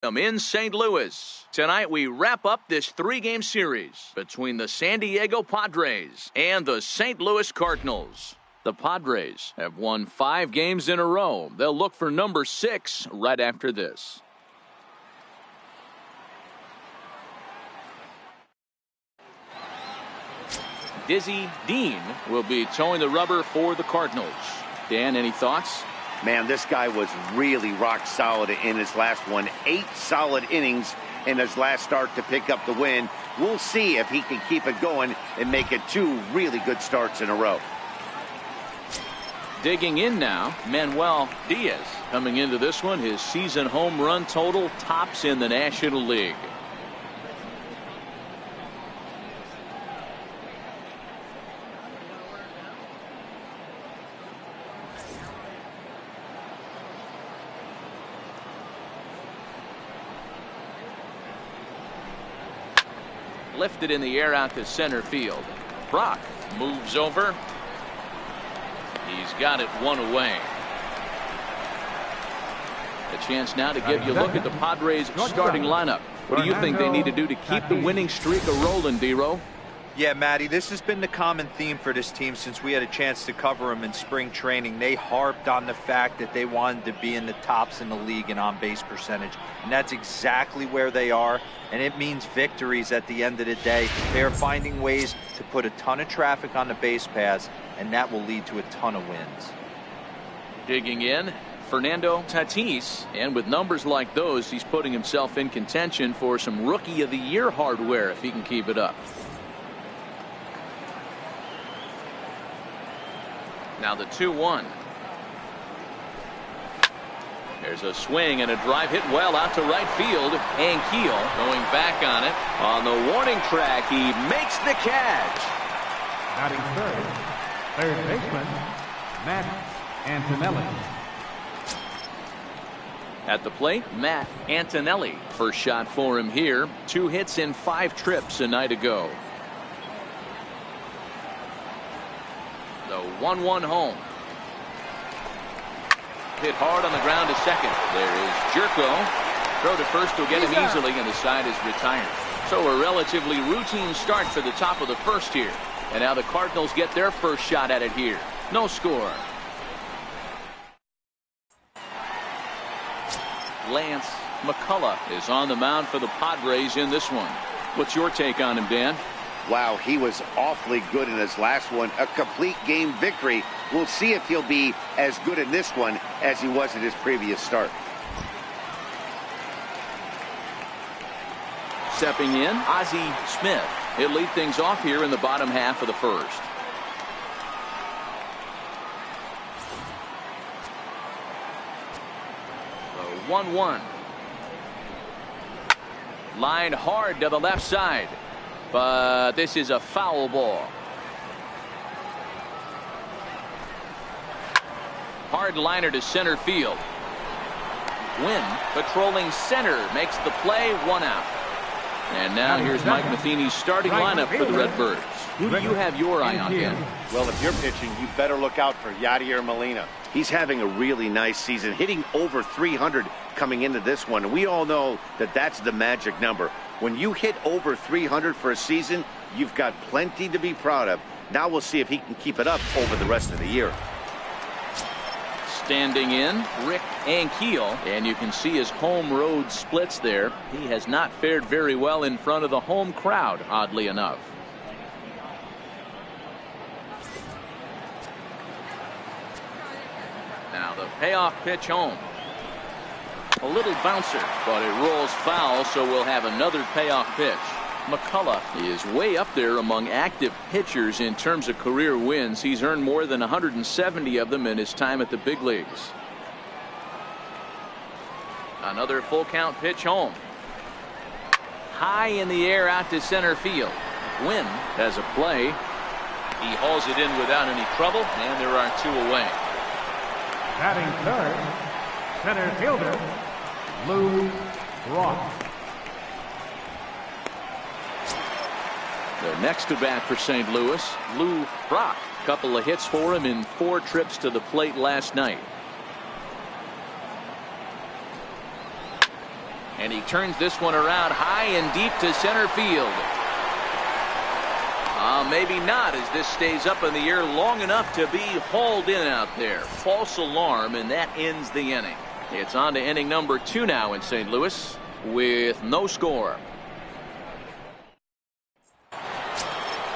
In St. Louis. Tonight we wrap up this three-game series between the San Diego Padres and the St. Louis Cardinals. The Padres have won 5 games in a row. They'll look for number 6 right after this. Dizzy Dean will be towing the rubber for the Cardinals. Dan, any thoughts? Man, this guy was really rock solid in his last one. 8 solid innings in his last start to pick up the win. We'll see if he can keep it going and make it 2 really good starts in a row. Digging in now, Manuel Diaz. Coming into this one, his season home run total tops in the National League. Lifted in the air out to center field. Brock moves over. He's got it 1 away. A chance now to give you a look at the Padres starting lineup. What do you think they need to do to keep the winning streak a-rolling, D-Row? Yeah, Matty, this has been the common theme for this team since we had a chance to cover them in spring training. They harped on the fact that they wanted to be in the tops in the league in on-base percentage. And that's exactly where they are. And it means victories at the end of the day. They are finding ways to put a ton of traffic on the base paths, and that will lead to a ton of wins. Digging in, Fernando Tatis. And with numbers like those, he's putting himself in contention for some Rookie of the Year hardware if he can keep it up. Now the 2-1. There's a swing and a drive hit well out to right field. Ankiel going back on it. On the warning track, he makes the catch. Batting third baseman, Matt Antonelli. At the plate, Matt Antonelli. First shot for him here. 2 hits in 5 trips a night ago. The 1-1 home. Hit hard on the ground to second. There is Jerko. Throw to first will get him easily, and the side is retired. So a relatively routine start for the top of the first here. And now the Cardinals get their first shot at it here. No score. Lance McCullough is on the mound for the Padres in this one. What's your take on him, Dan? Wow, he was awfully good in his last one. A complete game victory. We'll see if he'll be as good in this one as he was in his previous start. Stepping in, Ozzie Smith. He'll lead things off here in the bottom half of the first. The 1-1. Line hard to the left side. But this is a foul ball. Hard liner to center field. Wynn patrolling center makes the play. 1 out. And now here's Mike Matheny's starting lineup for the Redbirds. Who do you have your eye on, Ken? Well, if you're pitching, you better look out for Yadier Molina. He's having a really nice season, hitting over 300 coming into this one. We all know that that's the magic number. When you hit over 300 for a season, you've got plenty to be proud of. Now we'll see if he can keep it up over the rest of the year. Standing in, Rick Ankiel, and you can see his home road splits there. He has not fared very well in front of the home crowd, oddly enough. Now the payoff pitch home. A little bouncer, but it rolls foul, so we'll have another payoff pitch. McCullough is way up there among active pitchers in terms of career wins. He's earned more than 170 of them in his time at the big leagues. Another full count pitch home. High in the air out to center field. Wynn has a play. He hauls it in without any trouble, and there are 2 away. Batting third, center fielder, Lou Brock. The next to bat for St. Louis, Lou Brock. Couple of hits for him in 4 trips to the plate last night. And he turns this one around high and deep to center field. Maybe not, as this stays up in the air long enough to be hauled in out there. False alarm, and that ends the inning. It's on to inning number 2 now in St. Louis with no score.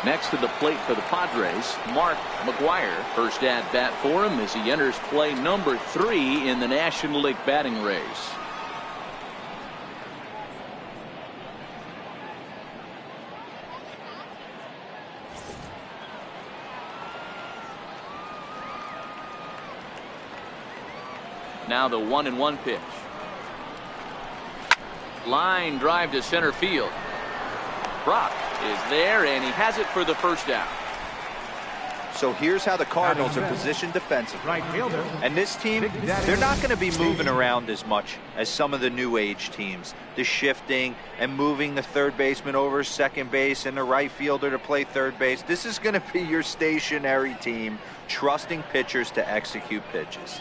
Next to the plate for the Padres, Mark McGwire. First at bat for him as he enters play number 3 in the National League batting race. Now the 1-1 pitch. Line drive to center field. Brock is there, and he has it for the first out. So here's how the Cardinals are positioned defensively. Right fielder. And this team, they're not going to be moving around as much as some of the new age teams. The shifting and moving the third baseman over second base and the right fielder to play third base. This is going to be your stationary team, trusting pitchers to execute pitches.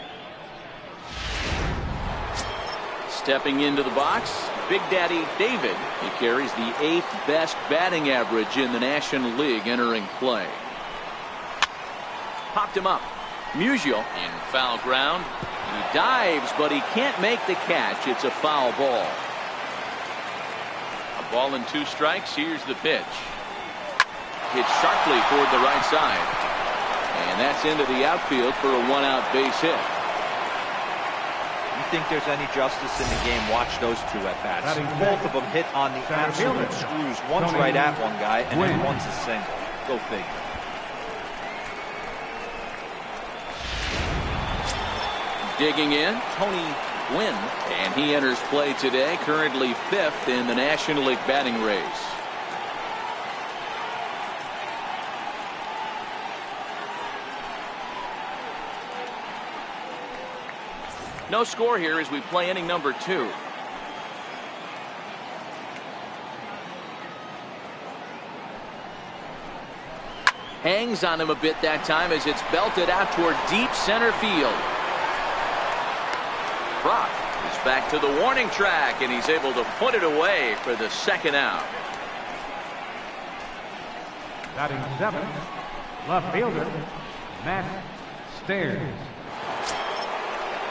Stepping into the box, Big Daddy David. He carries the 8th best batting average in the National League entering play. Popped him up. Musial in foul ground. He dives, but he can't make the catch. It's a foul ball. A ball and 2 strikes. Here's the pitch. Hit sharply toward the right side. And that's into the outfield for a 1-out base hit. You think there's any justice in the game, watch those 2 at-bats. Both of them hit on the absolute screws. One's right at one guy, and then one's a single. Go figure. Digging in, Tony Gwynn, and he enters play today, currently 5th in the National League batting race. No score here as we play inning number 2. Hangs on him a bit that time as it's belted out toward deep center field. Brock is back to the warning track, and he's able to put it away for the 2nd out. Batting 7th, left fielder, Matt Stairs.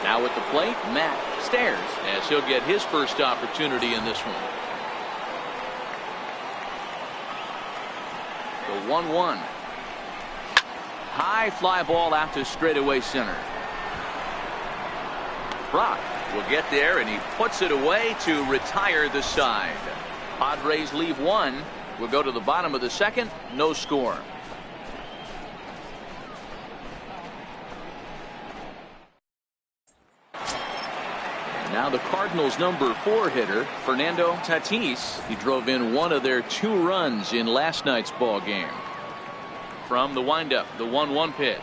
Now at the plate, Matt Stairs, as he'll get his first opportunity in this one. The 1-1. High fly ball out to straightaway center. Brock will get there, and he puts it away to retire the side. Padres leave 1. We'll go to the bottom of the 2nd. No score. Now the Cardinals' number 4 hitter, Fernando Tatis. He drove in one of their 2 runs in last night's ball game. From the windup, the 1-1 pitch.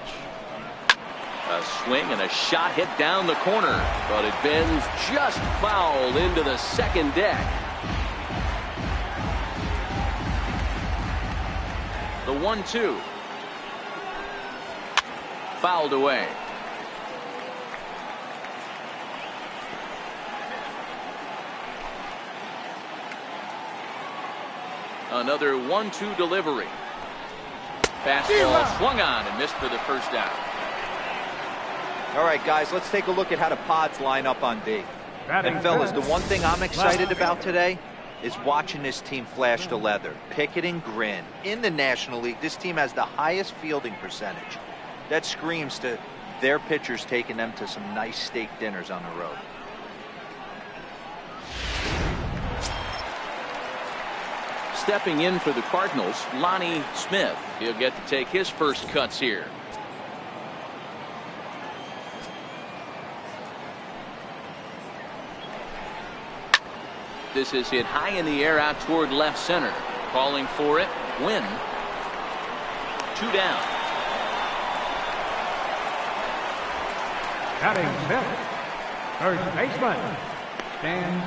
A swing and a shot hit down the corner, but it bends just foul into the second deck. The 1-2. Fouled away. Another 1-2 delivery. Fastball swung on and missed for the first out. All right, guys, let's take a look at how the Pods line up on D. And fellas, the one thing I'm excited about today is watching this team flash the leather. Pickett and grin. In the National League, this team has the highest fielding percentage. That screams to their pitchers taking them to some nice steak dinners on the road. Stepping in for the Cardinals, Lonnie Smith. He'll get to take his first cuts here. This is hit high in the air out toward left center. Calling for it, Wynn. 2 down. Batting 7th, first baseman, Stan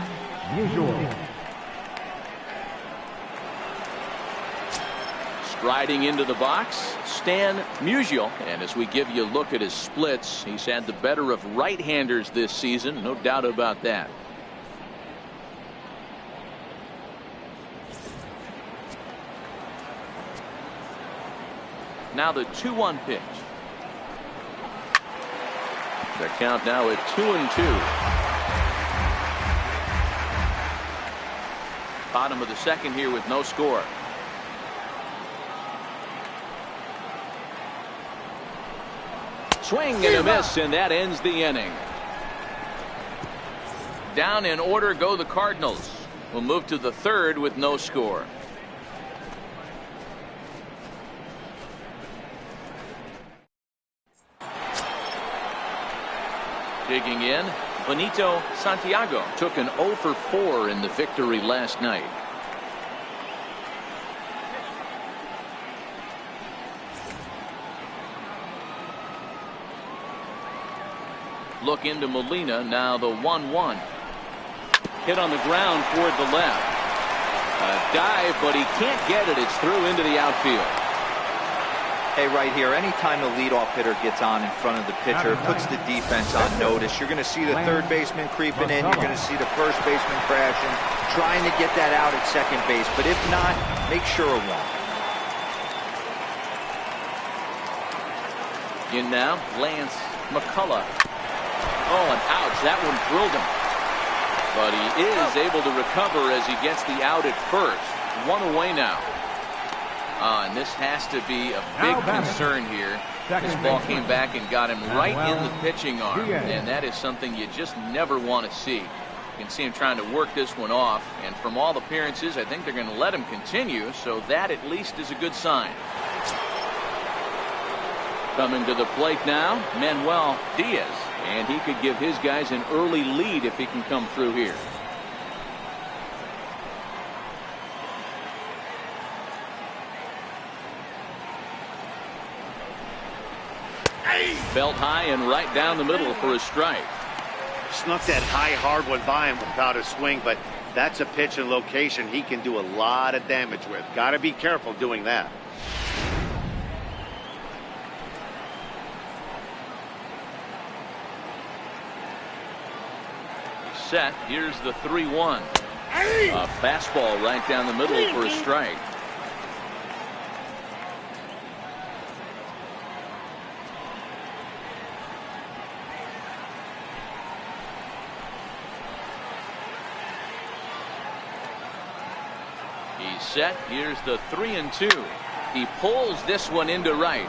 Musial. Striding into the box, Stan Musial. And as we give you a look at his splits, he's had the better of right-handers this season, no doubt about that. Now the 2-1 pitch. The count now at 2-2. Bottom of the second here with no score. Swing and a miss, and that ends the inning. Down in order go the Cardinals. We'll move to the third with no score. Digging in, Benito Santiago took an 0 for 4 in the victory last night. Look into Molina, now the 1-1. Hit on the ground toward the left. A dive, but he can't get it. It's through into the outfield. Hey, right here, anytime the leadoff hitter gets on in front of the pitcher, it puts the defense on notice. You're going to see the third baseman creeping in. You're going to see the first baseman crashing, trying to get that out at second base. But if not, make sure of one. In now, Lance McCullough. Oh, and ouch, that one thrilled him. But he is able to recover as he gets the out at first. 1 away now. And this has to be a big concern here. This ball came back and got him right in the pitching arm. And that is something you just never want to see. You can see him trying to work this one off. And from all appearances, I think they're going to let him continue. So that at least is a good sign. Coming to the plate now, Manuel Diaz. And he could give his guys an early lead if he can come through here. Belt high and right down the middle for a strike. Snuck that high hard one by him without a swing, but that's a pitch and location he can do a lot of damage with. Got to be careful doing that. Set. Here's the 3-1. A fastball right down the middle for a strike. He's set. Here's the 3-2. He pulls this one into right.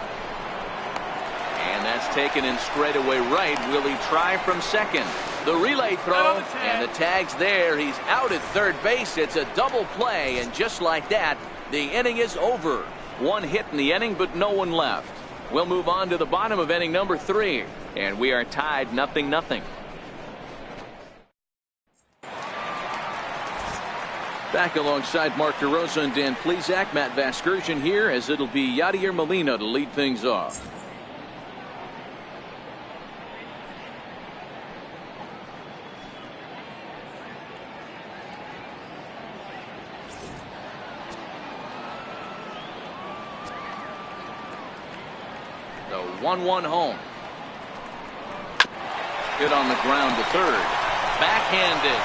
And that's taken in straightaway right. Will he try from second? The relay throw, and the tag's there. He's out at third base. It's a double play, and just like that, the inning is over. One hit in the inning, but no one left. We'll move on to the bottom of inning number 3, and we are tied 0-0. Back alongside Mark DeRosa and Dan Plesac, Matt Vasgersian here, as it'll be Yadier Molina to lead things off. The 1-1 home. Hit on the ground to third. Backhanded.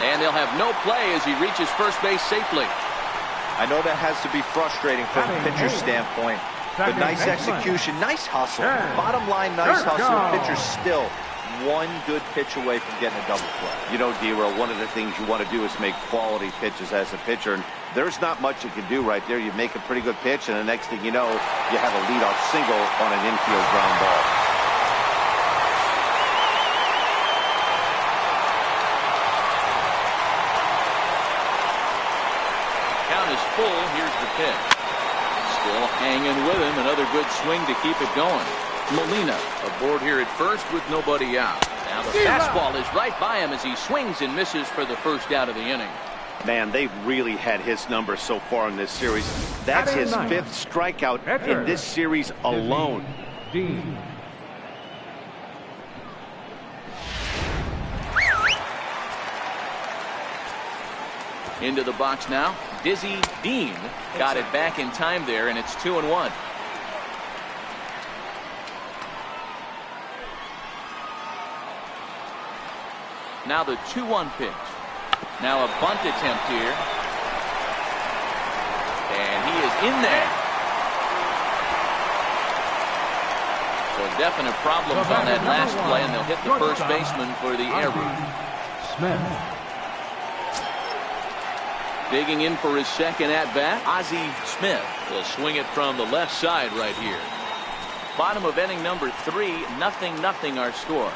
And they'll have no play as he reaches first base safely. I know that has to be frustrating from a pitcher's standpoint, but nice execution, nice hustle. Bottom line, nice hustle. Pitcher's still one good pitch away from getting a double play. You know, D-Roll, one of the things you want to do is make quality pitches as a pitcher, and there's not much you can do right there. You make a pretty good pitch, and the next thing you know, you have a leadoff single on an infield ground ball. Count is full. Here's the pitch. Still hanging with him. Another good swing to keep it going. Molina aboard here at first with nobody out. Now the fastball is right by him as he swings and misses for the first out of the inning. Man, they've really had his number so far in this series. That's his 5th strikeout in this series alone. Into the box now. Dizzy Dean got it back in time there, and it's 2-1. Now the 2-1 pitch. Now a bunt attempt here. And he is in there. So definite problems on that last play, and they'll hit the first baseman for the error. Smith. Digging in for his second at-bat, Ozzie Smith will swing it from the left side right here. Bottom of inning number 3, 0-0 our score.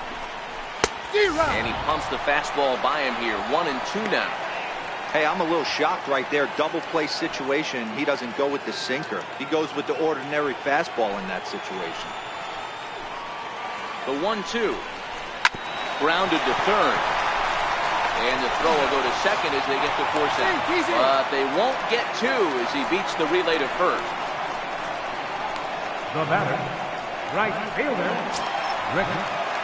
And he pumps the fastball by him here, 1-2 now. Hey, I'm a little shocked right there. Double play situation. He doesn't go with the sinker. He goes with the ordinary fastball in that situation. The 1-2. Grounded to third. And the throw will go to second as they get to force it. But they won't get 2 as he beats the relay to first. The batter, right fielder, Rick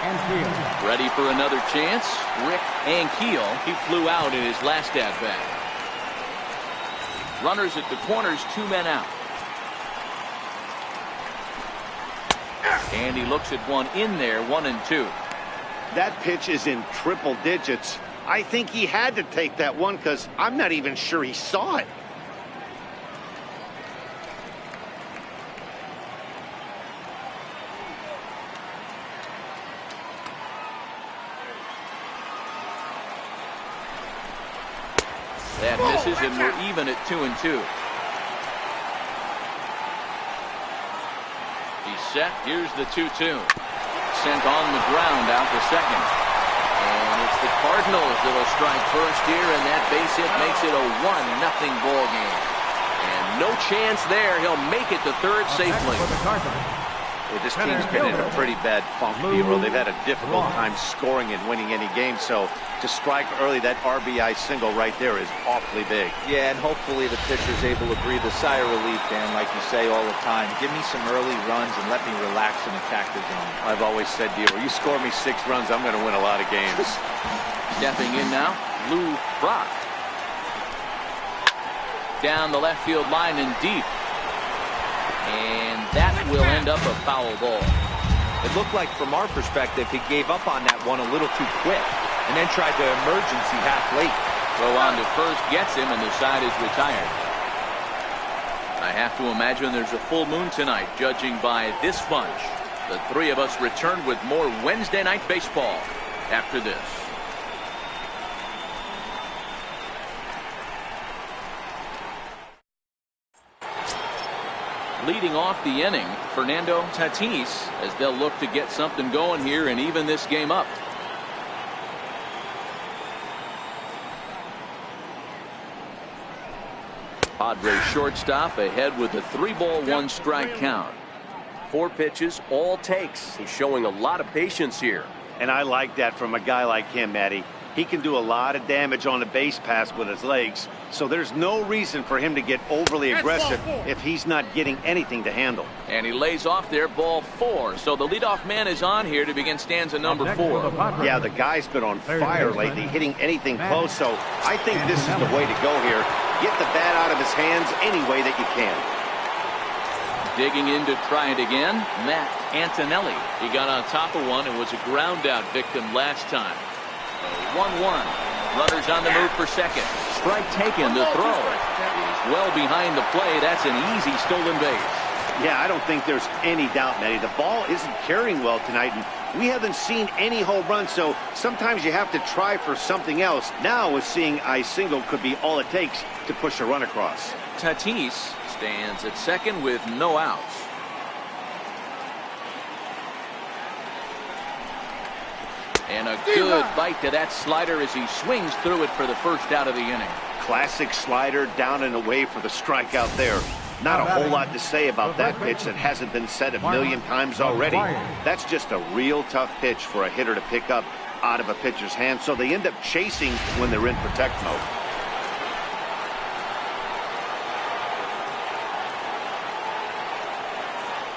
Ankiel. Ready for another chance. Rick Ankiel. He flew out in his last at-bat. Runners at the corners, 2 men out. And he looks at one in there, 1-2. That pitch is in triple digits. I think he had to take that one because I'm not even sure he saw it. That misses, and we're even at 2-2. He's set. Here's the 2-2. Sent on the ground out to second. And it's the Cardinals that'll strike first here, and that base hit makes it a 1-0 ball game. And no chance there. He'll make it to third safely. Well, this team's been in a pretty bad funk, Hero. They've had a difficult time scoring and winning any game, so to strike early, that RBI single right there is awfully big. Yeah, and hopefully the pitcher's able to breathe a sigh of relief, Dan, like you say all the time. Give me some early runs and let me relax and attack the zone. I've always said, Hero, you score me 6 runs, I'm going to win a lot of games. Stepping in now, Lou Brock. Down the left field line and deep. And that will end up a foul ball. It looked like, from our perspective, he gave up on that one a little too quick and then tried to emergency half late. Throw on to first gets him, and the side is retired. I have to imagine there's a full moon tonight, judging by this bunch. The 3 of us return with more Wednesday night baseball after this. Leading off the inning, Fernando Tatis, as they'll look to get something going here and even this game up. Padres shortstop ahead with a 3-ball 1-strike count. 4 pitches, all takes. He's showing a lot of patience here. And I like that from a guy like him, Matty. He can do a lot of damage on the base pass with his legs, so there's no reason for him to get overly aggressive if he's not getting anything to handle. And he lays off there, ball 4. So the leadoff man is on here to begin stanza number 4. Yeah, the guy's been on fire lately, hitting anything close, so I think this is the way to go here. Get the bat out of his hands any way that you can. Digging in to try it again, Matt Antonelli. He got on top of one and was a ground out victim last time. 1-1. Runners on the move for second. Strike taken. The throw is well behind the play. That's an easy stolen base. Yeah, I don't think there's any doubt, Matty. The ball isn't carrying well tonight, and we haven't seen any home runs, so sometimes you have to try for something else. Now, with seeing a single could be all it takes to push a run across. Tatis stands at second with no outs. And a good bite to that slider as he swings through it for the first out of the inning. Classic slider, down and away for the strikeout there. Not a whole lot to say about that pitch that hasn't been said a million times already. That's just a real tough pitch for a hitter to pick up out of a pitcher's hand, so they end up chasing when they're in protect mode.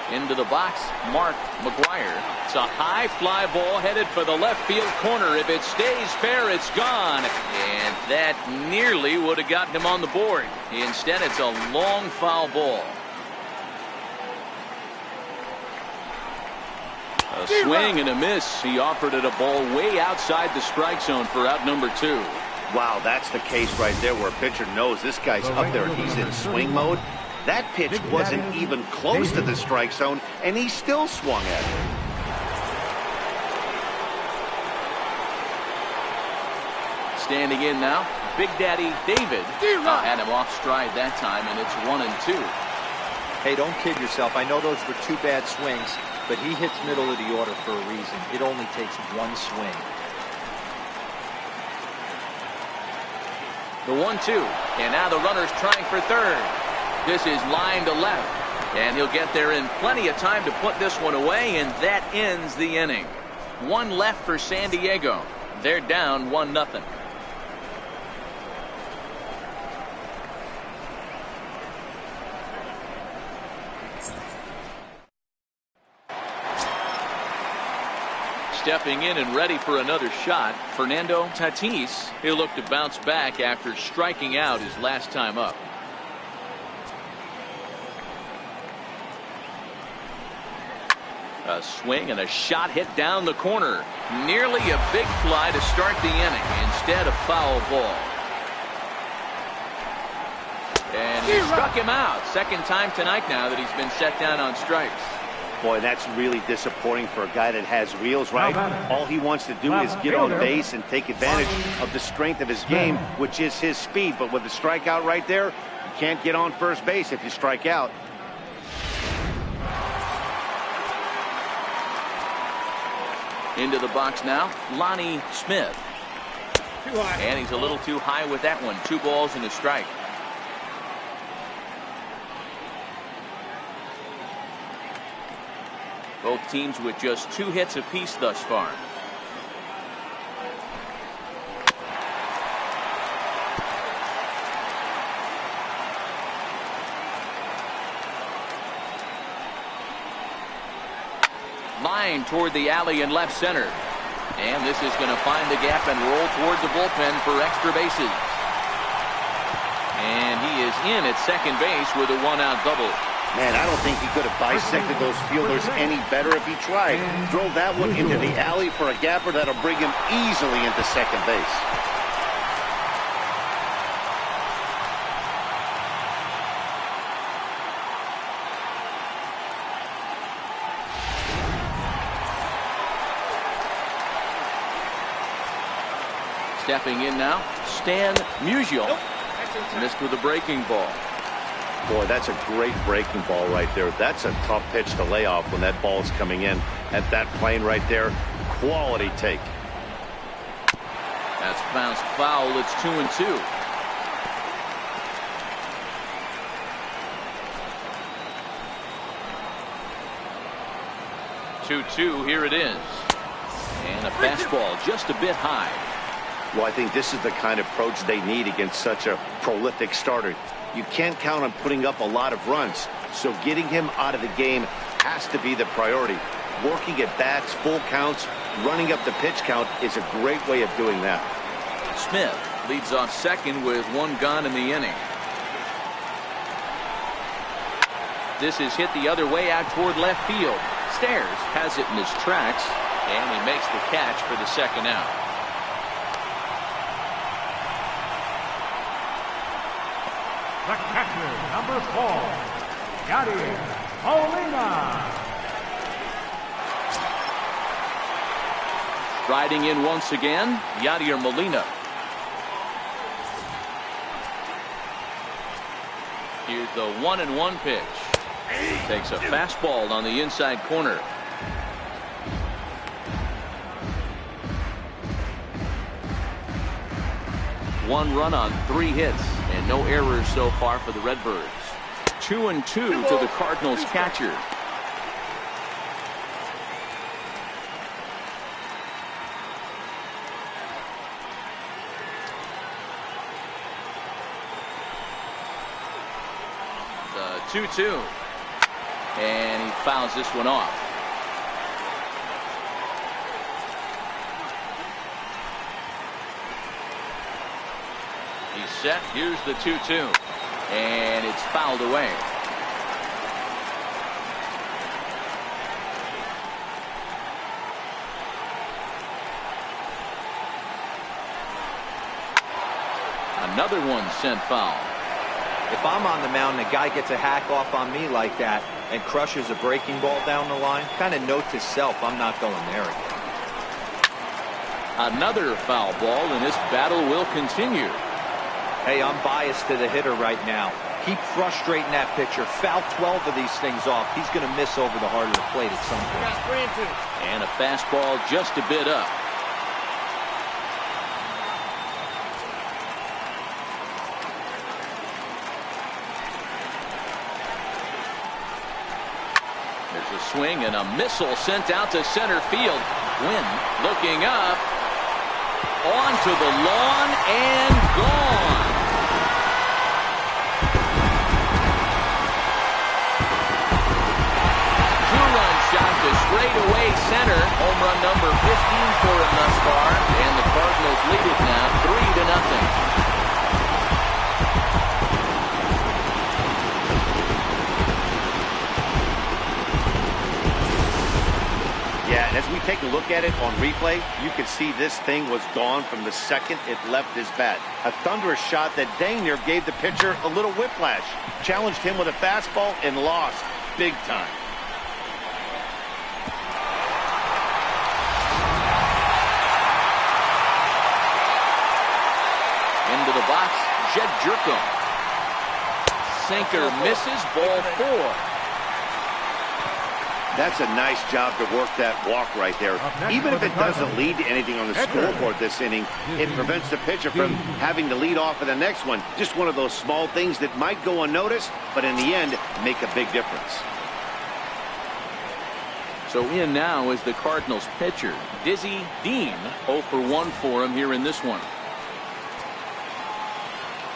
Into the box, Mark McGwire. It's a high fly ball headed for the left field corner. If it stays fair, it's gone. And that nearly would have gotten him on the board. Instead, it's a long foul ball. A swing and a miss. He offered it a ball way outside the strike zone for out number 2. Wow, that's the case right there where a pitcher knows this guy's up there and he's in swing mode. That pitch wasn't even close to the strike zone, and he still swung at it. Standing in now, Big Daddy David had him off stride that time, and it's 1-2. Hey, don't kid yourself. I know those were 2 bad swings, but he hits middle of the order for a reason. It only takes 1 swing. The 1-2, and now the runner's trying for third. This is line to left, and he'll get there in plenty of time to put this one away, and that ends the inning. 1 left for San Diego. They're down 1-0. Stepping in and ready for another shot, Fernando Tatis. He'll look to bounce back after striking out his last time up. A swing and a shot hit down the corner. Nearly a big fly to start the inning. Instead, a foul ball. And he struck him out. Second time tonight now that he's been set down on strikes. Boy, that's really disappointing for a guy that has wheels, right? All he wants to do is get on base and take advantage of the strength of his game, which is his speed. But with the strikeout right there, you can't get on first base if you strike out. Into the box now, Lonnie Smith. And he's a little too high with that one. 2 balls and a strike. Both teams with just 2 hits apiece thus far. Line toward the alley in left center. And this is going to find the gap and roll toward the bullpen for extra bases. And he is in at second base with a 1-out double. Man, I don't think he could have bisected those fielders any better if he tried. Drove that one into the alley for a gapper that'll bring him easily into second base. Stepping in now, Stan Musial. Missed with a breaking ball. Boy, that's a great breaking ball right there. That's a tough pitch to lay off when that ball's coming in at that plane right there. Quality take. That's bounced foul. It's 2-2. Here it is. And a fastball just a bit high. Well, I think this is the kind of approach they need against such a prolific starter. You can't count on putting up a lot of runs, so getting him out of the game has to be the priority. Working at bats, full counts, running up the pitch count is a great way of doing that. Smith leads off second with 1 gone in the inning. This is hit the other way out toward left field. Stairs has it in his tracks, and he makes the catch for the second out. The catcher, number 4, Yadier Molina. Riding in once again, Yadier Molina. Here's the 1-1 pitch. Takes a fastball on the inside corner. One run on 3 hits and no errors so far for the Redbirds. 2-2 to the Cardinals catcher. The 2-2. And he fouls this one off. He's set. Here's the 2-2. And it's fouled away. Another one sent foul. If I'm on the mound and a guy gets a hack off on me like that and crushes a breaking ball down the line, kind of note to self, I'm not going there again. Another foul ball, and this battle will continue. Hey, I'm biased to the hitter right now. Keep frustrating that pitcher. Foul 12 of these things off. He's going to miss over the heart of the plate at some point. And a fastball just a bit up. There's a swing and a missile sent out to center field. Gwynn looking up. Onto the lawn and gone. Two-run shot to straightaway center. Home run number 15 for him thus far. And the Cardinals lead it now 3-0. Yeah, and as we take a look at it on replay, you can see this thing was gone from the second it left his bat. A thunderous shot that dang near gave the pitcher a little whiplash. Challenged him with a fastball and lost big time. Into the box, Jed Jerko. Sinker misses, ball 4. That's a nice job to work that walk right there. Even if it doesn't lead to anything on the scoreboard this inning, it prevents the pitcher from having to lead off in the next one. Just one of those small things that might go unnoticed, but in the end, make a big difference. So in now is the Cardinals pitcher, Dizzy Dean. 0 for 1 for him here in this one.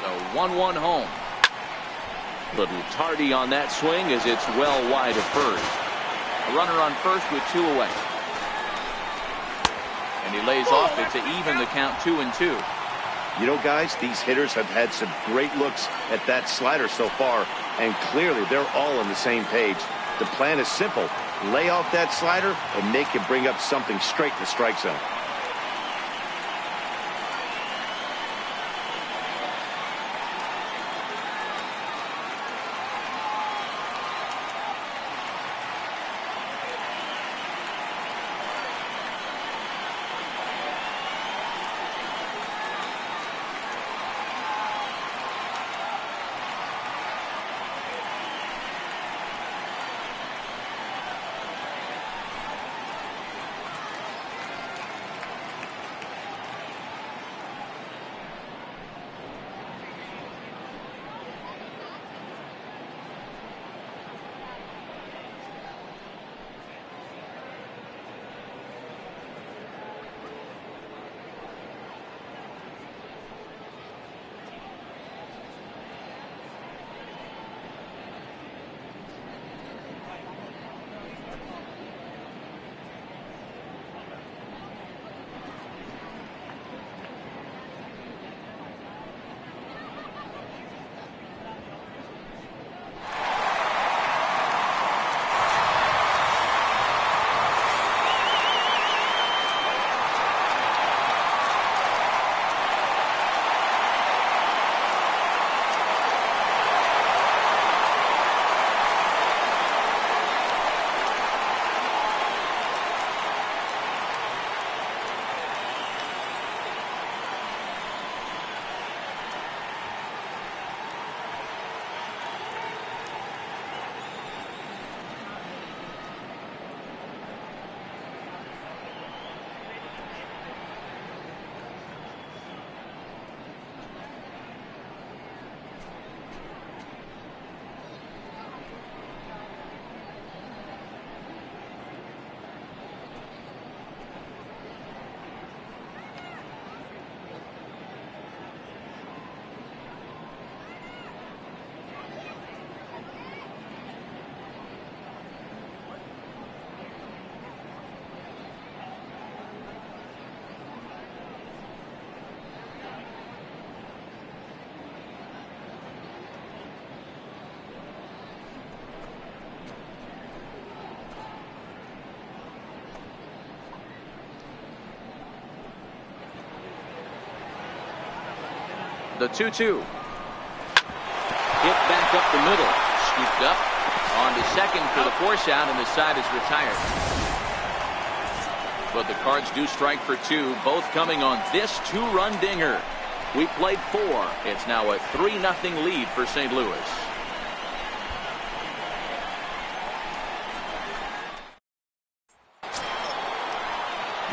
So 1-1 home. Little tardy on that swing as it's well wide of first. A runner on first with 2 away. And he lays off it to even the count 2-2. You know, guys, these hitters have had some great looks at that slider so far, and clearly they're all on the same page. The plan is simple. Lay off that slider and make him bring up something straight in the strike zone. The 2-2. Hit back up the middle. Scooped up. On to second for the force out, and the side is retired. but the Cards do strike for 2, both coming on this 2-run dinger. We played 4. It's now a 3-0 lead for St. Louis.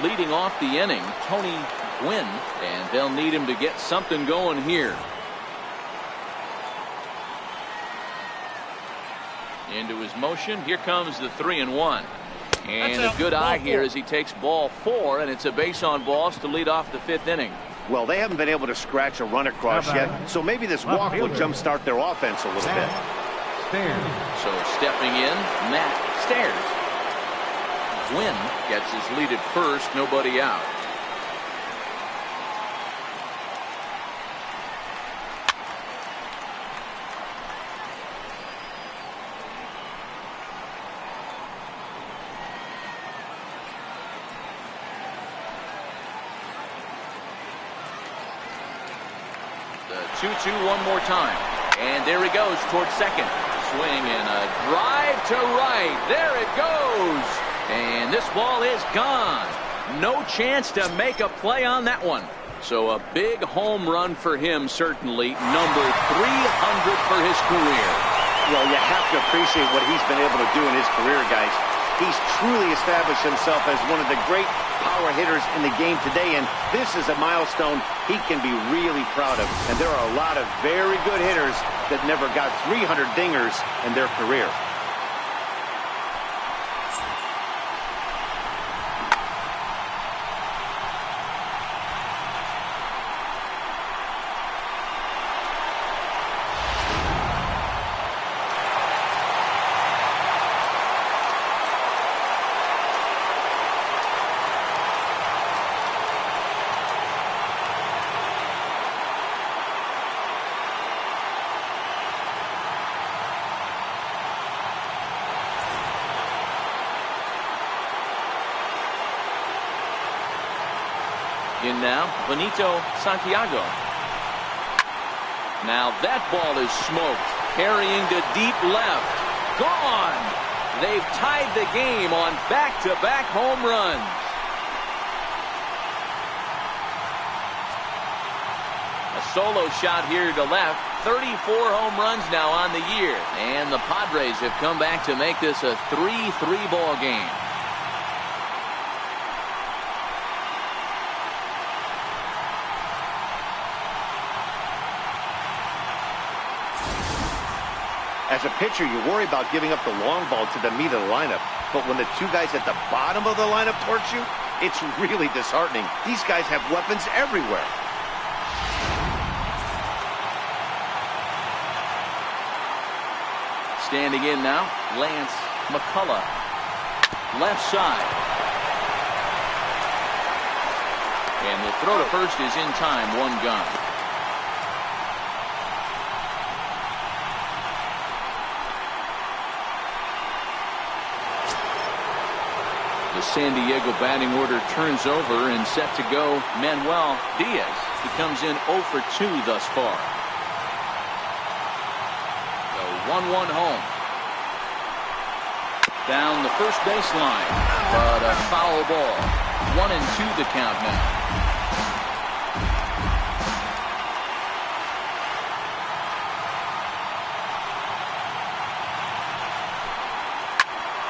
Leading off the inning, Tony Gwynn, and they'll need him to get something going here. Into his motion. Here comes the 3-1. And a good eye here as he takes ball 4, and it's a base on balls to lead off the 5th inning. Well, they haven't been able to scratch a run across yet, so maybe this walk will jumpstart their offense a little bit. So stepping in, Matt Stairs. Gwynn gets his lead at first, nobody out. The 2-2 one more time. And there he goes towards second. Swing and a drive to right. There it goes. And this ball is gone. No chance to make a play on that one. So a big home run for him, certainly. Number 300 for his career. Well, you have to appreciate what he's been able to do in his career, guys. He's truly established himself as one of the great power hitters in the game today, and this is a milestone he can be really proud of. And there are a lot of very good hitters that never got 300 dingers in their career. In now, Benito Santiago. Now that ball is smoked. Carrying to deep left. Gone! They've tied the game on back-to-back home runs. A solo shot here to left. 34 home runs now on the year. And the Padres have come back to make this a 3-3 ball game. As a pitcher, you worry about giving up the long ball to the meat of the lineup. But when the 2 guys at the bottom of the lineup torch you, it's really disheartening. These guys have weapons everywhere. Standing in now, Lance McCullough. Left side. And the throw to first is in time, 1 gun. The San Diego batting order turns over and set to go Manuel Diaz. He comes in 0 for 2 thus far. The 1-1 home. Down the first baseline, but a foul ball. 1-2 the count now.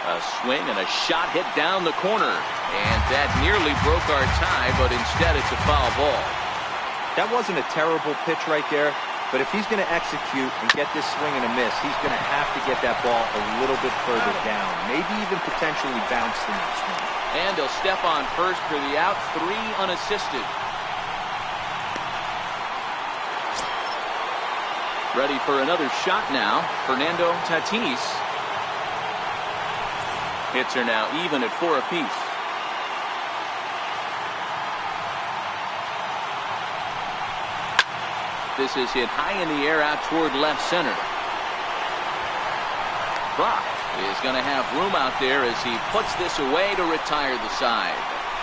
A swing and a shot hit down the corner. And that nearly broke our tie, but instead it's a foul ball. That wasn't a terrible pitch right there, but if he's going to execute and get this swing and a miss, he's going to have to get that ball a little bit further down, maybe even potentially bounce the next one. And he'll step on first for the out, 3 unassisted. Ready for another shot now, Fernando Tatis. Hits are now even at 4 apiece. This is hit high in the air out toward left center. Brock is going to have room out there as he puts this away to retire the side.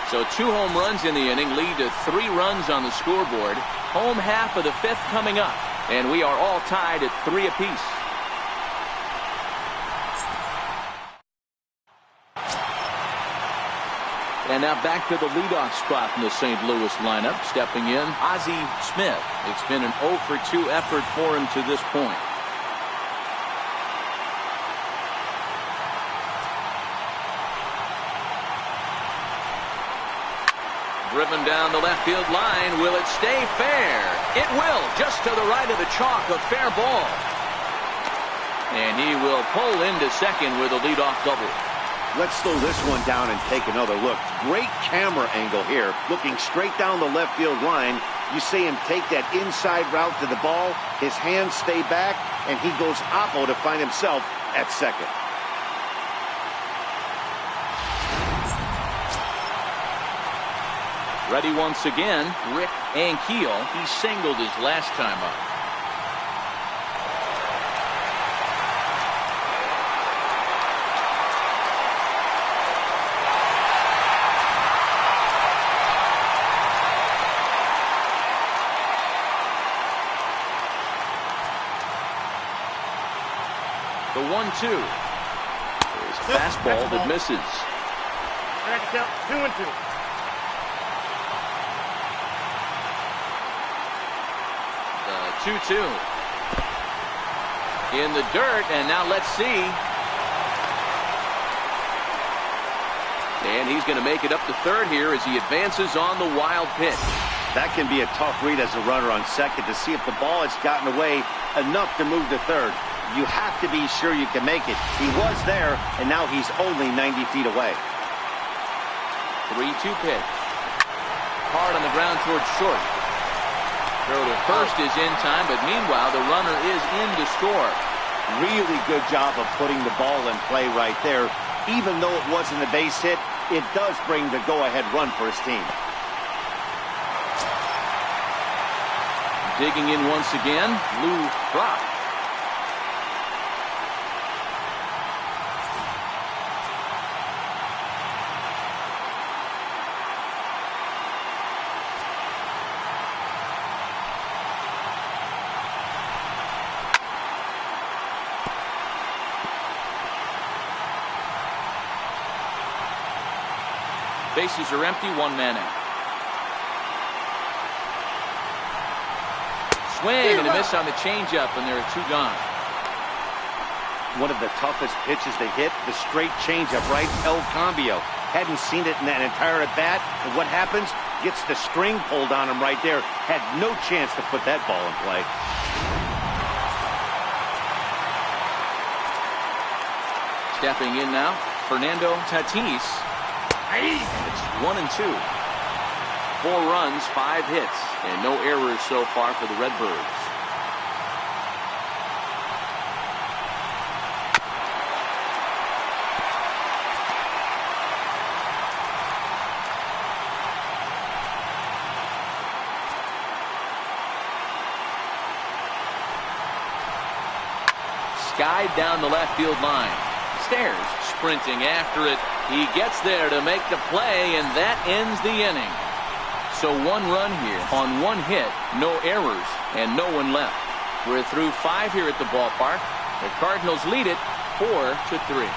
So 2 home runs in the inning lead to 3 runs on the scoreboard. Home half of the 5th coming up, and we are all tied at 3 apiece. And now back to the leadoff spot in the St. Louis lineup. Stepping in, Ozzie Smith. It's been an 0 for 2 effort for him to this point. Driven down the left field line. Will it stay fair? It will. Just to the right of the chalk. A fair ball. And he will pull into second with a leadoff double. Let's slow this one down and take another look. Great camera angle here. Looking straight down the left field line. You see him take that inside route to the ball. His hands stay back, and he goes oppo to find himself at second. Ready once again, Rick Ankiel. He singled his last time up. The 1-2 is a fastball that misses. Second count, 2-2. The 2-2 in the dirt, and now let's see. And he's going to make it up to third here as he advances on the wild pitch. That can be a tough read as a runner on second to see if the ball has gotten away enough to move to third. You have to be sure you can make it. He was there, and now he's only 90 feet away. 3-2 pitch. Hard on the ground towards short. Throw to first is in time, but meanwhile the runner is in to score. Really good job of putting the ball in play right there. Even though it wasn't a base hit, it does bring the go-ahead run for his team. Digging in once again, Lou Brock. Bases are empty, one man out. Swing and a miss on the changeup, and there are two gone. One of the toughest pitches they hit, the straight changeup, right? El Cambio. Hadn't seen it in that entire at bat. And what happens? Gets the string pulled on him right there. Had no chance to put that ball in play. Stepping in now, Fernando Tatis. It's 1-2. 4 runs, 5 hits, and no errors so far for the Redbirds. Skied down the left field line. Stairs sprinting after it. He gets there to make the play, and that ends the inning. So 1 run here on 1 hit, no errors, and no one left. We're through 5 here at the ballpark. The Cardinals lead it 4-3.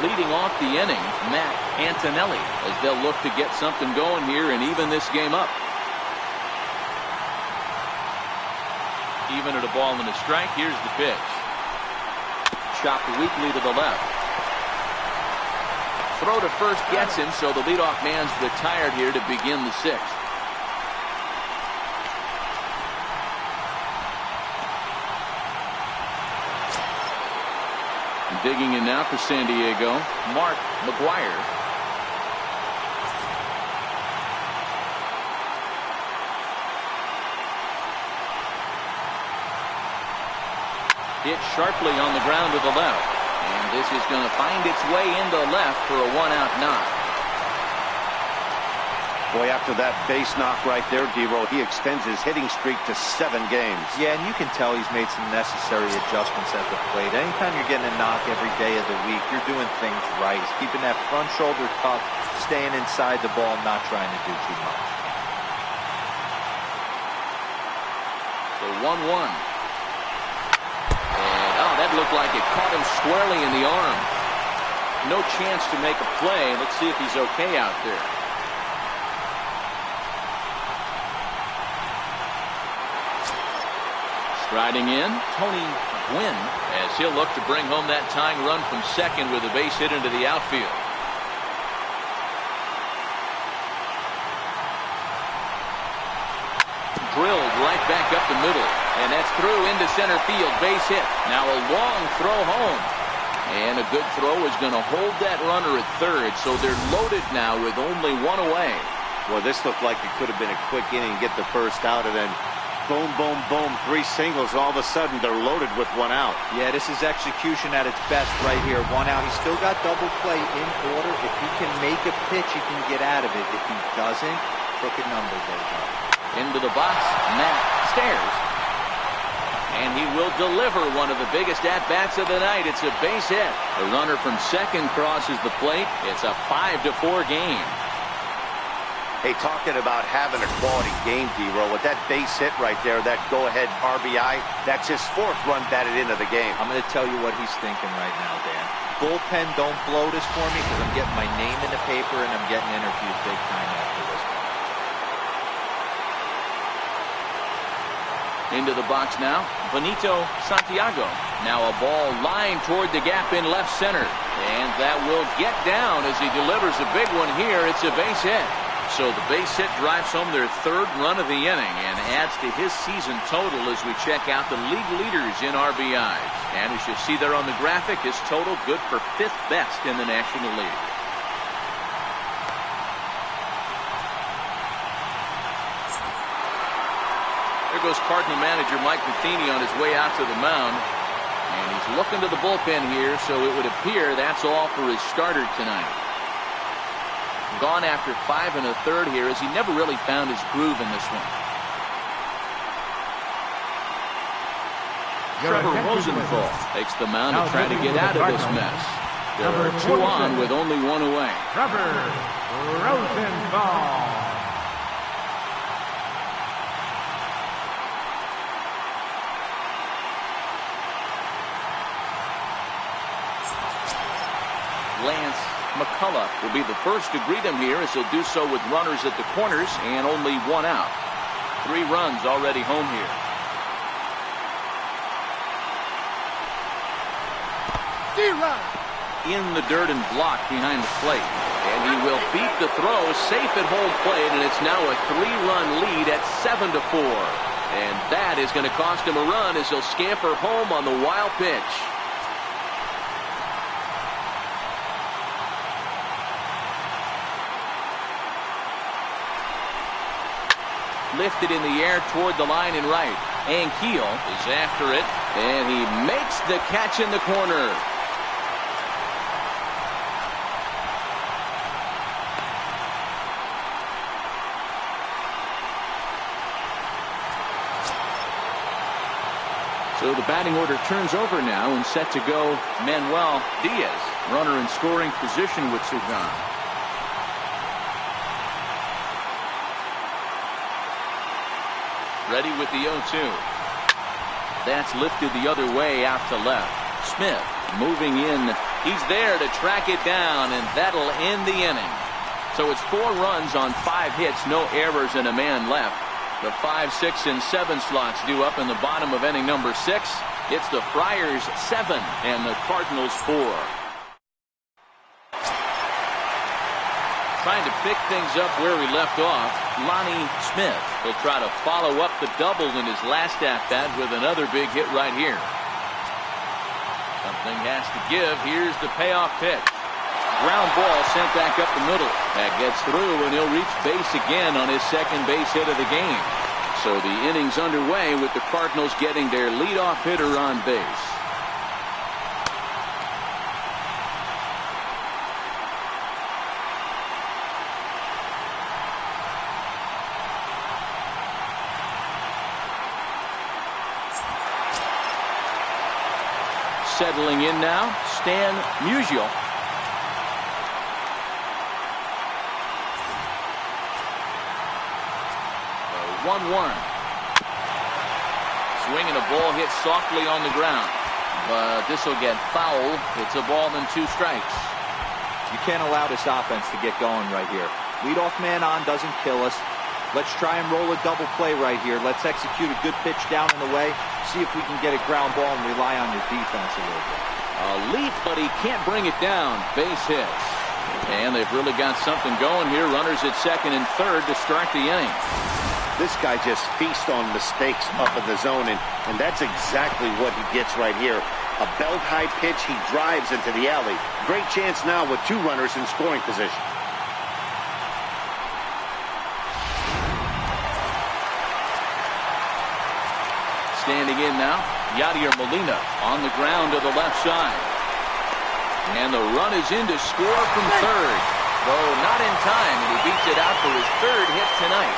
Leading off the inning, Matt Antonelli, as they'll look to get something going here and even this game up. Even at a ball and a strike, here's the pitch. Chopped weakly to the left. Throw to first gets him, so the leadoff man's retired here to begin the 6th. Digging in now for San Diego, Mark McGwire. Hit sharply on the ground to the left. And this is going to find its way into left for a 1-out knock. Boy, after that base knock right there, D-Roll, he extends his hitting streak to 7 games. Yeah, and you can tell he's made some necessary adjustments at the plate. Anytime you're getting a knock every day of the week, you're doing things right. He's keeping that front shoulder tucked, staying inside the ball, not trying to do too much. So 1-1. That glove looked like it caught him squarely in the arm. No chance to make a play. Let's see if he's okay out there. Striding in, Tony Gwynn, as he'll look to bring home that tying run from second with a base hit into the outfield. Drilled right back up the middle, and that's through into center field. Base hit. Now a long throw home, and a good throw is going to hold that runner at third, so they're loaded now with only one away. Well, this looked like it could have been a quick inning, get the first out, and then boom, boom, boom, 3 singles. All of a sudden, they're loaded with 1 out. Yeah, this is execution at its best right here. 1 out. He's still got double play in order. If he can make a pitch, he can get out of it. If he doesn't, crooked number goes up. Into the box, Matt stares. And he will deliver one of the biggest at-bats of the night. It's a base hit. The runner from second crosses the plate. It's a 5-4 game. Hey, talking about having a quality game, D-Roll, with that base hit right there, that go-ahead RBI, that's his 4th run batted into the game. I'm going to tell you what he's thinking right now, Dan. Bullpen, don't blow this for me because I'm getting my name in the paper and I'm getting interviewed big time after this one. Into the box now, Benito Santiago. Now a ball lined toward the gap in left center. And that will get down as he delivers a big one here. It's a base hit. So the base hit drives home their 3rd run of the inning and adds to his season total as we check out the league leaders in RBIs. And as you see there on the graphic, his total good for 5th best in the National League. There goes Cardinal manager Mike Matheny on his way out to the mound. And he's looking to the bullpen here, so it would appear that's all for his starter tonight. Gone after 5 1/3 here, as he never really found his groove in this one. Trevor Rosenthal takes the mound to try to get out of this mess. There are 2 on with only 1 away. Trevor Rosenthal. Lance McCullough will be the first to greet him here, as he'll do so with runners at the corners and only 1 out. 3 runs already home here. In the dirt and blocked behind the plate. And he will beat the throw safe at home plate, and it's now a 3-run lead at 7-4. And that is going to cost him a run as he'll scamper home on the wild pitch. Lifted in the air toward the line and right. Ankiel is after it, and he makes the catch in the corner. So the batting order turns over now, and set to go Manuel Diaz, runner in scoring position with 2 gone. Ready with the 0-2. That's lifted the other way out to left. Smith moving in. He's there to track it down, and that'll end the inning. So it's 4 runs on 5 hits, no errors, and a man left. The 5, 6, and 7 slots due up in the bottom of inning number 6. It's the Friars 7 and the Cardinals 4. Trying to pick things up where we left off, Lonnie Smith will try to follow up the double in his last at-bat with another big hit right here. Something has to give. Here's the payoff pitch. Ground ball sent back up the middle. That gets through, and he'll reach base again on his 2nd base hit of the game. So the inning's underway with the Cardinals getting their leadoff hitter on base. Settling in now, Stan Musial. The 1-1. Swinging a ball hit softly on the ground. but this will get foul. It's a ball and 2 strikes. You can't allow this offense to get going right here. Leadoff man on doesn't kill us. Let's try and roll a double play right here. Let's execute a good pitch down and away. See if we can get a ground ball and rely on your defense a little bit. A leap, but he can't bring it down. Base hits. And they've really got something going here. Runners at second and third to start the inning. This guy just feasts on mistakes up in the zone, and that's exactly what he gets right here. A belt-high pitch, he drives into the alley. Great chance now with 2 runners in scoring position. Standing in now, Yadier Molina on the ground to the left side. And the run is in to score from third. Though not in time, and he beats it out for his 3rd hit tonight.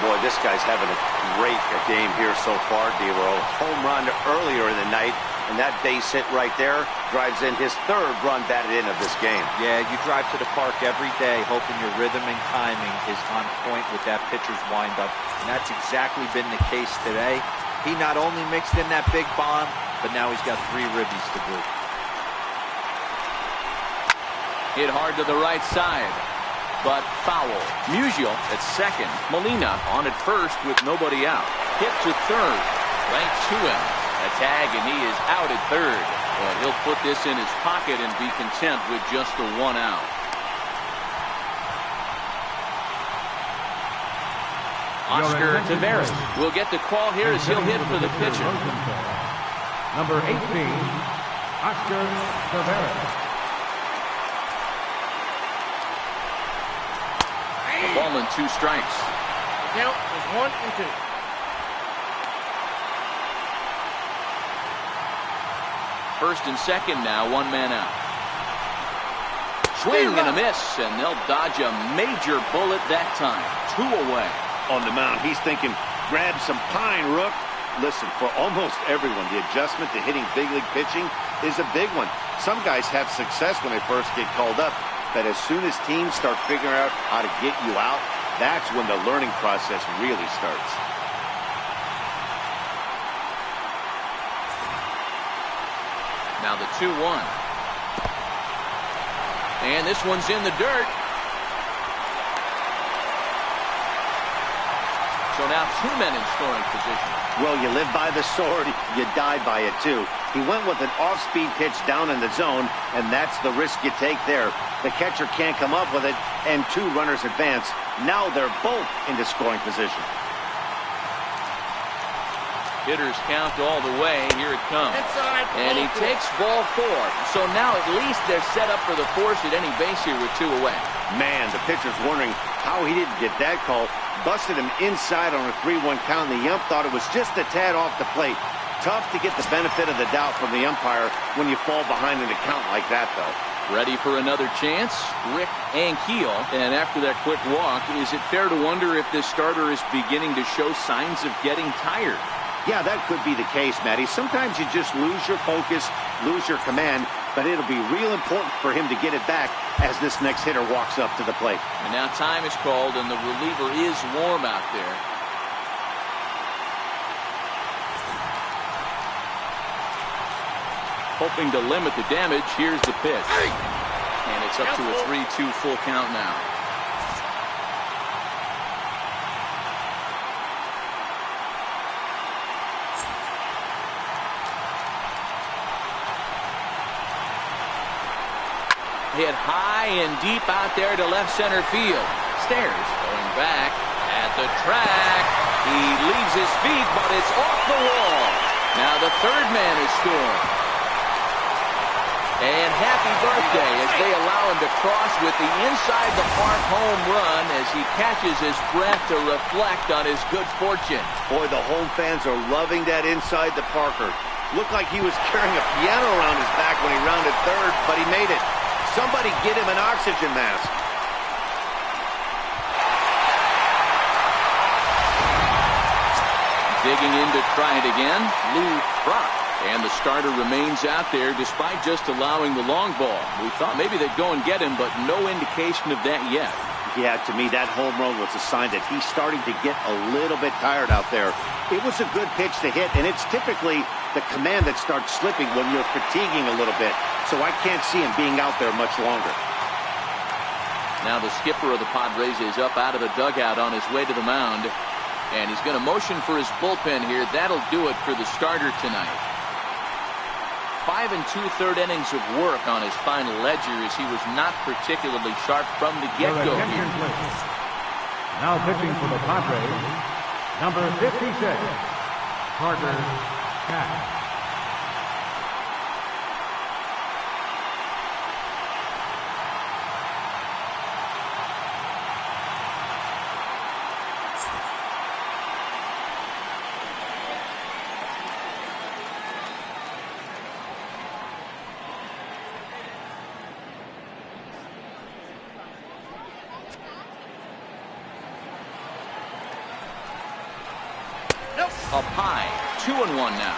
Boy, this guy's having a great game here so far, D-Roll. Home run earlier in the night, and that base hit right there drives in his 3rd run batted in of this game. Yeah, you drive to the park every day hoping your rhythm and timing is on point with that pitcher's windup, and that's exactly been the case today. He not only mixed in that big bomb, but now he's got 3 ribbies to boot. Hit hard to the right side, but foul. Musial at second. Molina on at first with nobody out. Hit to third. Right to him. A tag, and he is out at third. But he'll put this in his pocket and be content with just the 1 out. Oscar Taveras will get the call here as he'll hit for the pitcher. Number 18, Oscar Taveras. A ball and 2 strikes. The count is 1 and 2. First and second now, 1 man out. Swing and a miss, and they'll dodge a major bullet that time. 2 away. On the mound, he's thinking, grab some pine, Rook. Listen, for almost everyone, the adjustment to hitting big league pitching is a big one. Some guys have success when they first get called up, but as soon as teams start figuring out how to get you out, that's when the learning process really starts. Now the 2-1. And this one's in the dirt. So now 2 men in scoring position. Well, you live by the sword, you die by it too. He went with an off-speed pitch down in the zone, and that's the risk you take there. The catcher can't come up with it, and 2 runners advance. Now they're both into scoring position. Hitters count all the way. Here it comes. Inside, and he takes ball 4. So now at least they're set up for the force at any base here with 2 away. Man, the pitcher's wondering how he didn't get that call. Busted him inside on a 3-1 count, and the ump thought it was just a tad off the plate. Tough to get the benefit of the doubt from the umpire when you fall behind in a count like that, though. Ready for another chance? Rick Ankiel. And after that quick walk, is it fair to wonder if this starter is beginning to show signs of getting tired? Yeah, that could be the case, Matty. Sometimes you just lose your focus, lose your command, but it'll be real important for him to get it back as this next hitter walks up to the plate. And now time is called, and the reliever is warm out there. Hoping to limit the damage, here's the pitch. And it's up to a 3-2 full count now. Hit high and deep out there to left center field. Stairs going back at the track. He leaves his feet, but it's off the wall. Now the 3rd man is scoring. And happy birthday as they allow him to cross with the inside the park home run as he catches his breath to reflect on his good fortune. Boy, the home fans are loving that inside the Parker. Looked like he was carrying a piano around his back when he rounded 3rd, but he made it. Somebody get him an oxygen mask. Digging in to try it again, Lou Brock. And the starter remains out there despite just allowing the long ball. We thought maybe they'd go and get him, but no indication of that yet. Yeah, to me, that home run was a sign that he's starting to get a little bit tired out there. It was a good pitch to hit, and it's typically the command that starts slipping when you're fatiguing a little bit. So I can't see him being out there much longer. Now the skipper of the Padres is up out of the dugout on his way to the mound. And he's going to motion for his bullpen here. That'll do it for the starter tonight. 5 2/3 innings of work on his final ledger as he was not particularly sharp from the get-go here. Now pitching for the Padres, number 56, Carter Cat. Up high, 2-1 now.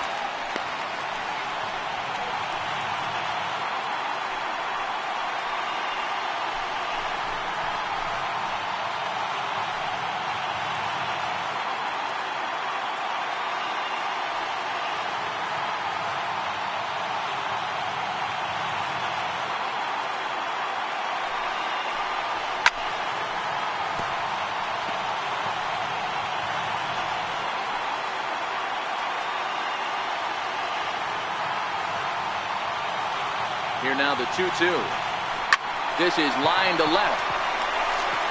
Here now the 2-2. This is line to left.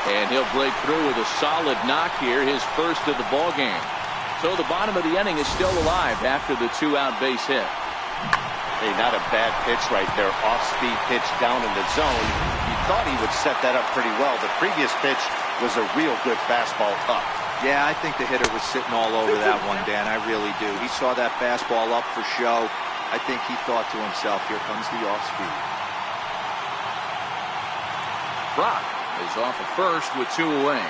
And he'll break through with a solid knock here, his first of the ball game. So the bottom of the inning is still alive after the 2-out base hit. Hey, not a bad pitch right there. Off-speed pitch down in the zone. You thought he would set that up pretty well. The previous pitch was a real good fastball up. Yeah, I think the hitter was sitting all over that one, Dan. I really do. He saw that fastball up for show. I think he thought to himself, here comes the off-speed. Brock is off at first with 2 away.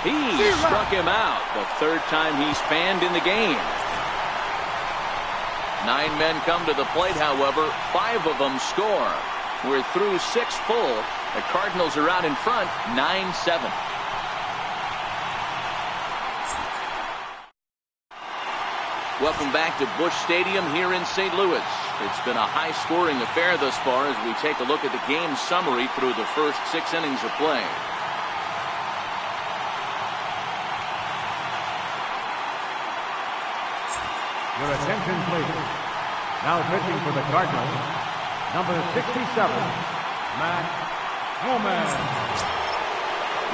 He struck him out. The third time he's fanned in the game. 9 men come to the plate, however. 5 of them score. We're through 6 full. The Cardinals are out in front, 9-7. Welcome back to Busch Stadium here in St. Louis. It's been a high-scoring affair thus far as we take a look at the game summary through the first 6 innings of play. Your attention, please. Now pitching for the Cardinals, number 67, Matt Holman.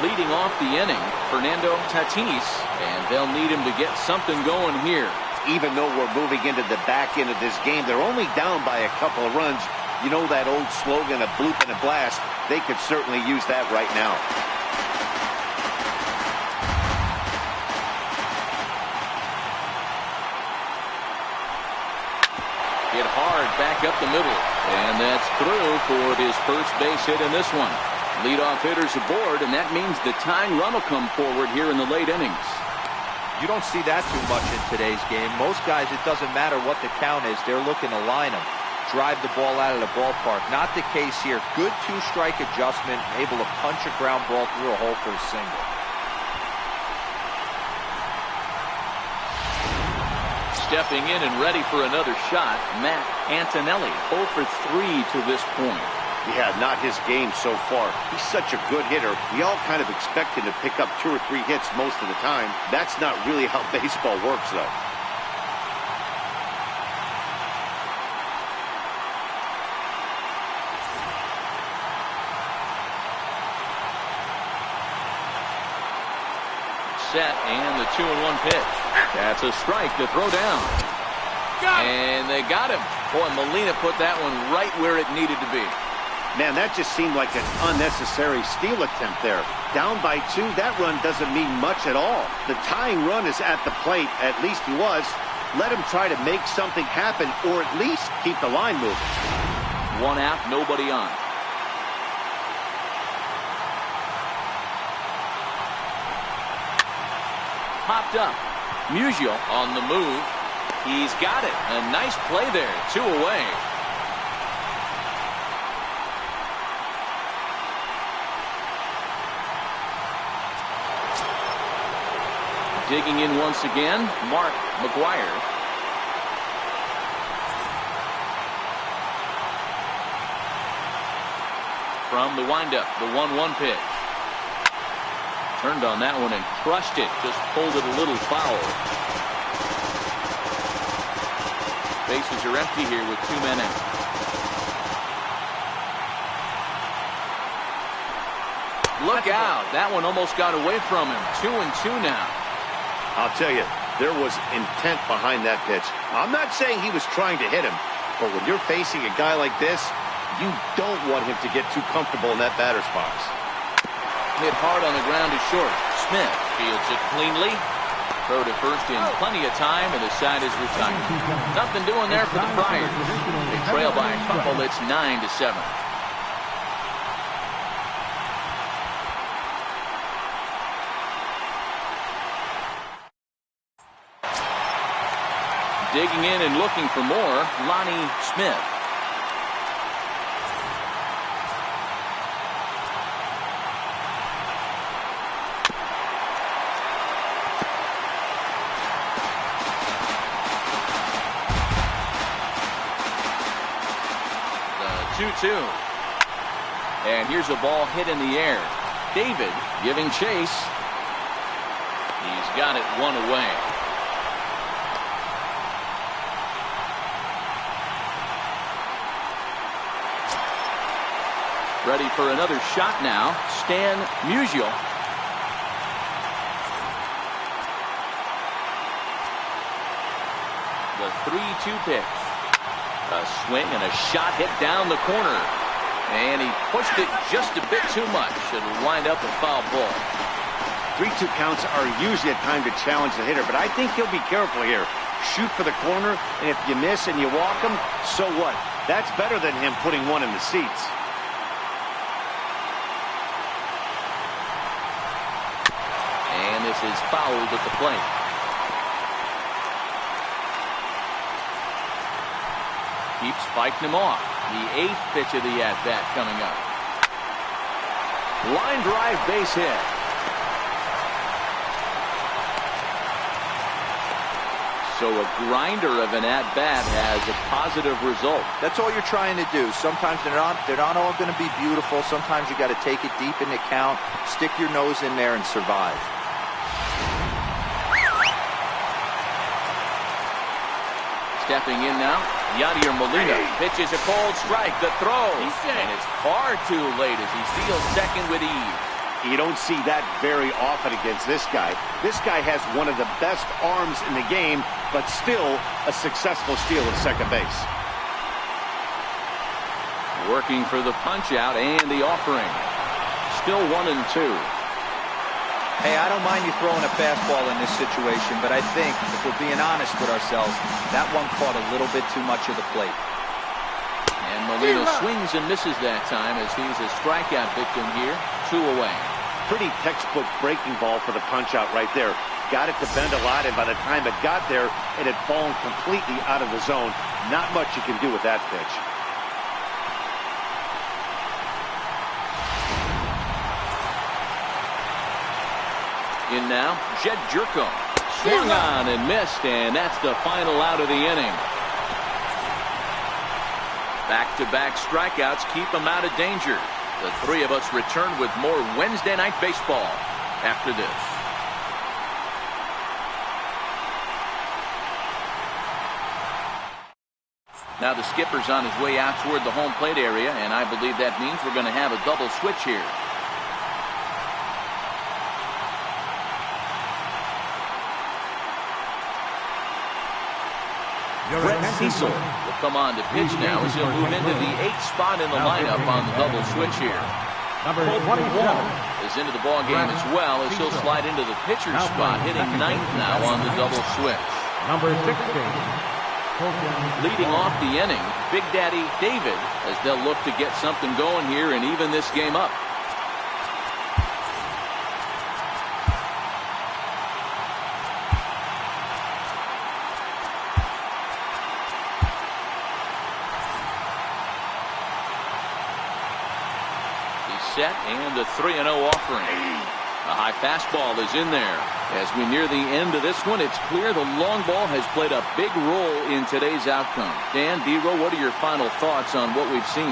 Leading off the inning, Fernando Tatis, and they'll need him to get something going here. Even though we're moving into the back end of this game, they're only down by a couple of runs. You know that old slogan, a bloop and a blast? They could certainly use that right now. Hit hard back up the middle, and that's through for his first base hit in this one. Leadoff hitter's aboard, and that means the tying run will come forward here in the late innings. You don't see that too much in today's game. Most guys, it doesn't matter what the count is. They're looking to line them, drive the ball out of the ballpark. Not the case here. Good 2-strike adjustment, able to punch a ground ball through a hole for a single. Stepping in and ready for another shot, Matt Antonelli, 0 for 3 to this point. Yeah, not his game so far. He's such a good hitter. We all kind of expect him to pick up 2 or 3 hits most of the time. That's not really how baseball works, though. Set, and the 2-1 pitch. That's a strike to throw down. And they got him. Boy, Molina put that one right where it needed to be. Man, that just seemed like an unnecessary steal attempt there. Down by 2, that run doesn't mean much at all. The tying run is at the plate, at least he was. Let him try to make something happen, or at least keep the line moving. 1 out, nobody on. popped up. Musial on the move. He's got it. A nice play there. 2 away. Digging in once again, Mark McGuire. From the windup, the 1-1 pitch. Turned on that one and crushed it. Just pulled it a little foul. Bases are empty here with 2 men out. Look out. That one almost got away from him. 2-2 now. I'll tell you, there was intent behind that pitch. I'm not saying he was trying to hit him, but when you're facing a guy like this, you don't want him to get too comfortable in that batter's box. Hit hard on the ground to short. Smith fields it cleanly. Throw to first in plenty of time, and the side is retired. Nothing doing there for the Friars. They trail by a couple. It's 9-7. Digging in and looking for more, Lonnie Smith. The 2-2. And here's a ball hit in the air. David giving chase. He's got it 1 away. Ready for another shot now. Stan Musial. The 3-2 pitch. A swing and a shot hit down the corner. And he pushed it just a bit too much. It'll wind up a foul ball. 3-2 counts are usually a time to challenge the hitter, but I think he'll be careful here. Shoot for the corner, and if you miss and you walk him, so what? That's better than him putting one in the seats. And this is fouled at the plate. Keeps fighting him off. The 8th pitch of the at-bat coming up. Line drive base hit. So a grinder of an at-bat has a positive result. That's all you're trying to do. Sometimes they're not all going to be beautiful. Sometimes you got to take it deep in the count, stick your nose in there, and survive. Stepping in now, Yadier Molina pitches a cold strike. The throw, and it's far too late as he steals second with ease. You don't see that very often against this guy. This guy has one of the best arms in the game, but still a successful steal at second base. Working for the punch out and the offering. Still 1-2. Hey, I don't mind you throwing a fastball in this situation, but I think, if we're being honest with ourselves, that one caught a little bit too much of the plate. And Molina swings and misses that time as he's a strikeout victim here. 2 away. Pretty textbook breaking ball for the punch out right there. Got it to bend a lot, and by the time it got there, it had fallen completely out of the zone. Not much you can do with that pitch. In now, Jed Jerko. Swung on and missed, and that's the final out of the inning. Back-to-back strikeouts keep him out of danger. The three of us return with more Wednesday Night Baseball after this. Now the skipper's on his way out toward the home plate area, and I believe that means we're going to have a double switch here. Brett Cecil will come on to pitch now as he'll move into the 8th spot in the lineup on the double switch here. Number 27 is into the ball game as well as he'll slide into the pitcher's spot, hitting 9th now on the double switch. Number 16. Leading off the inning, Big Daddy David, as they'll look to get something going here and even this game up. set and the 3-0 offering. A high fastball is in there. As we near the end of this one, it's clear the long ball has played a big role in today's outcome. Dan, D-Row, what are your final thoughts on what we've seen?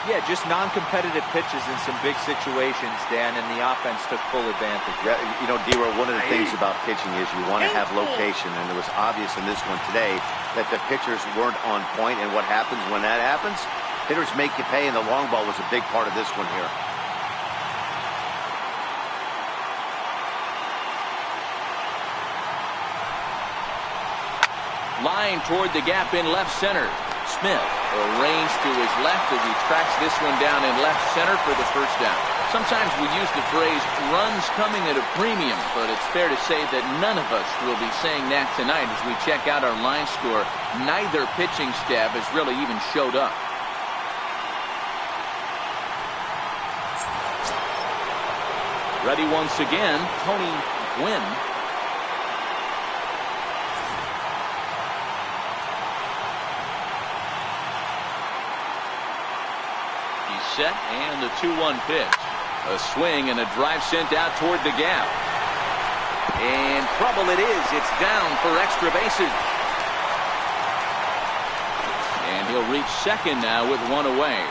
Yeah, just non-competitive pitches in some big situations, Dan, and the offense took full advantage. Yeah, you know, D-Row, one of the things about pitching is you want to have location, and it was obvious in this one today that the pitchers weren't on point, and what happens when that happens? Hitters make you pay, and the long ball was a big part of this one here. Line toward the gap in left center. Smith arranged to his left as he tracks this one down in left center for the first down. Sometimes we use the phrase runs coming at a premium, but it's fair to say that none of us will be saying that tonight as we check out our line score. Neither pitching staff has really even showed up. Ready once again, Tony Gwynn. Set and the 2-1 pitch. A swing and a drive sent out toward the gap. And trouble it is. It's down for extra bases. And he'll reach second now with one away.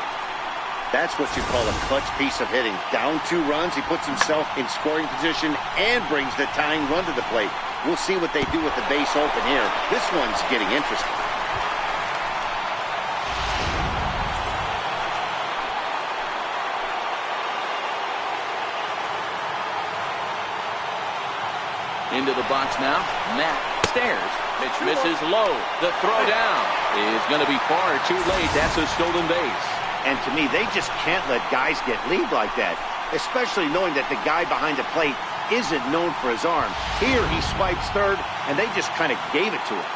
That's what you call a clutch piece of hitting. Down 2 runs, he puts himself in scoring position and brings the tying run to the plate. We'll see what they do with the base open here. This one's getting interesting. Into the box now. Matt stares. Pitch misses low. The throw down is going to be far too late. That's a stolen base. And to me, they just can't let guys get lead like that, especially knowing that the guy behind the plate isn't known for his arm. Here he swipes third, and they just kind of gave it to him.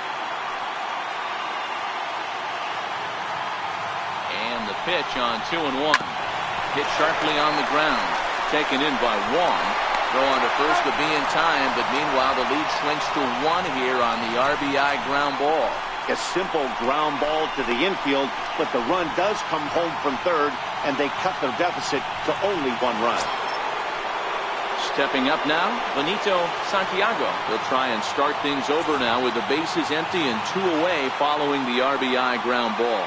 And the pitch on 2-1. Hit sharply on the ground. Taken in by Wong. Throw on to first to be in time, but meanwhile the lead shrinks to 1 here on the RBI ground ball. A simple ground ball to the infield, but the run does come home from third, and they cut their deficit to only 1 run. Stepping up now, Benito Santiago. He'll try and start things over now with the bases empty and 2 away following the RBI ground ball.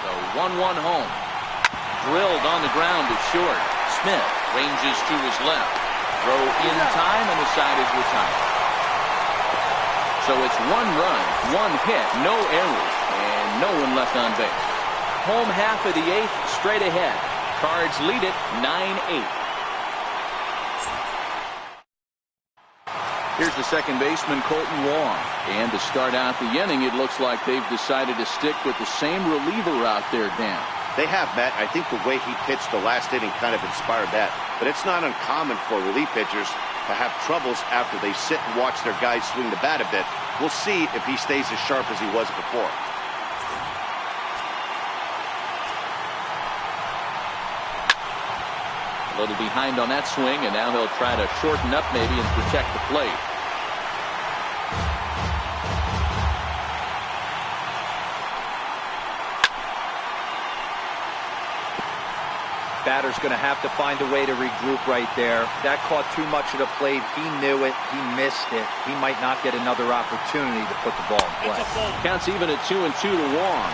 The 1-1 home. Drilled on the ground to short. Smith ranges to his left. Throw in time, and the side is retired. So it's 1 run, 1 hit, no errors, and no one left on base. Home half of the 8th, straight ahead. Cards lead it 9-8. Here's the second baseman, Colton Wong. And to start out the inning, it looks like they've decided to stick with the same reliever out there, Dan. They have, Matt. I think the way he pitched the last inning kind of inspired that. But it's not uncommon for relief pitchers to have troubles after they sit and watch their guys swing the bat a bit. We'll see if he stays as sharp as he was before. A little behind on that swing, and now he'll try to shorten up maybe and protect the plate. Batter's going to have to find a way to regroup right there. That caught too much of the plate. He knew it. He missed it. He might not get another opportunity to put the ball in play. Counts even at 2-2 to Wong.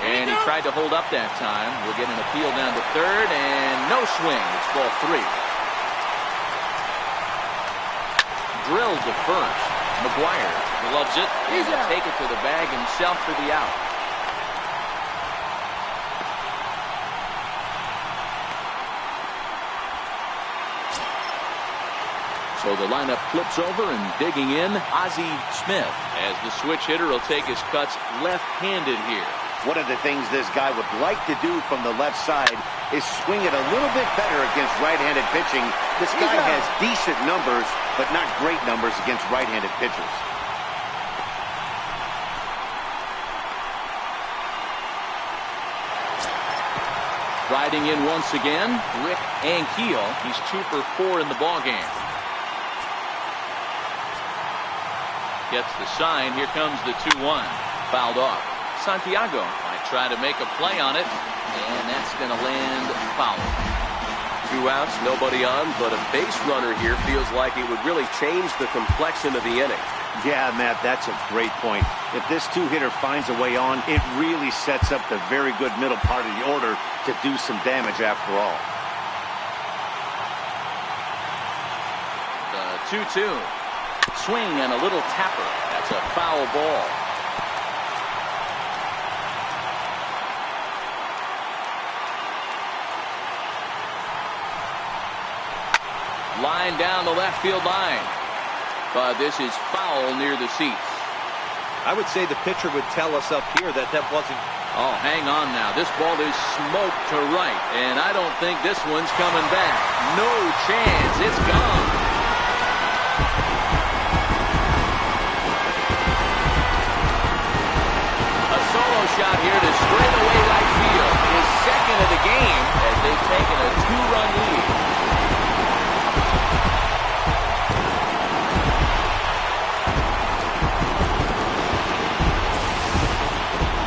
And he tried to hold up that time. We'll get an appeal down to third, and no swing. It's ball 3. Drilled to first. McGuire gloves it. He's going to take it to the bag himself for the out. So the lineup flips over, and digging in, Ozzie Smith, as the switch hitter will take his cuts left-handed here. One of the things this guy would like to do from the left side is swing it a little bit better against right-handed pitching. This guy has decent numbers, but not great numbers against right-handed pitchers. Riding in once again, Rick Ankiel. He's 2 for 4 in the ballgame. Gets the sign. Here comes the 2-1. Fouled off. Santiago might try to make a play on it, and that's going to land foul. 2 outs, nobody on, but a base runner here feels like it would really change the complexion of the inning. Yeah, Matt, that's a great point. If this two-hitter finds a way on, it really sets up the very good middle part of the order to do some damage after all. The 2-2. Swing and a little tapper. That's a foul ball. Line down the left field line. But this is foul near the seats. I would say the pitcher would tell us up here that wasn't. Oh, hang on now. This ball is smoked to right, and I don't think this one's coming back. No chance. It's gone. A solo shot here to straightaway right field. His second of the game as they've taken a 2-run lead.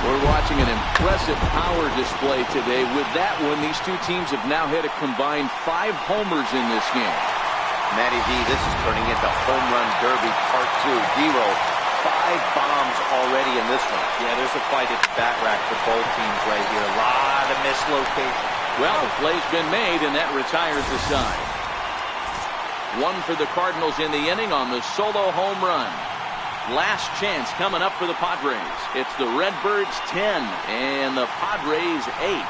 We're watching an impressive power display today. With that one, these two teams have now hit a combined 5 homers in this game. Matty V, this is turning into home run derby part 2. Dero, 5 bombs already in this one. Yeah, there's a fight at the bat rack for both teams right here. A lot of mislocation. Well, the play's been made, and that retires the side. 1 for the Cardinals in the inning on the solo home run. Last chance coming up for the Padres. It's the Redbirds 10 and the Padres 8.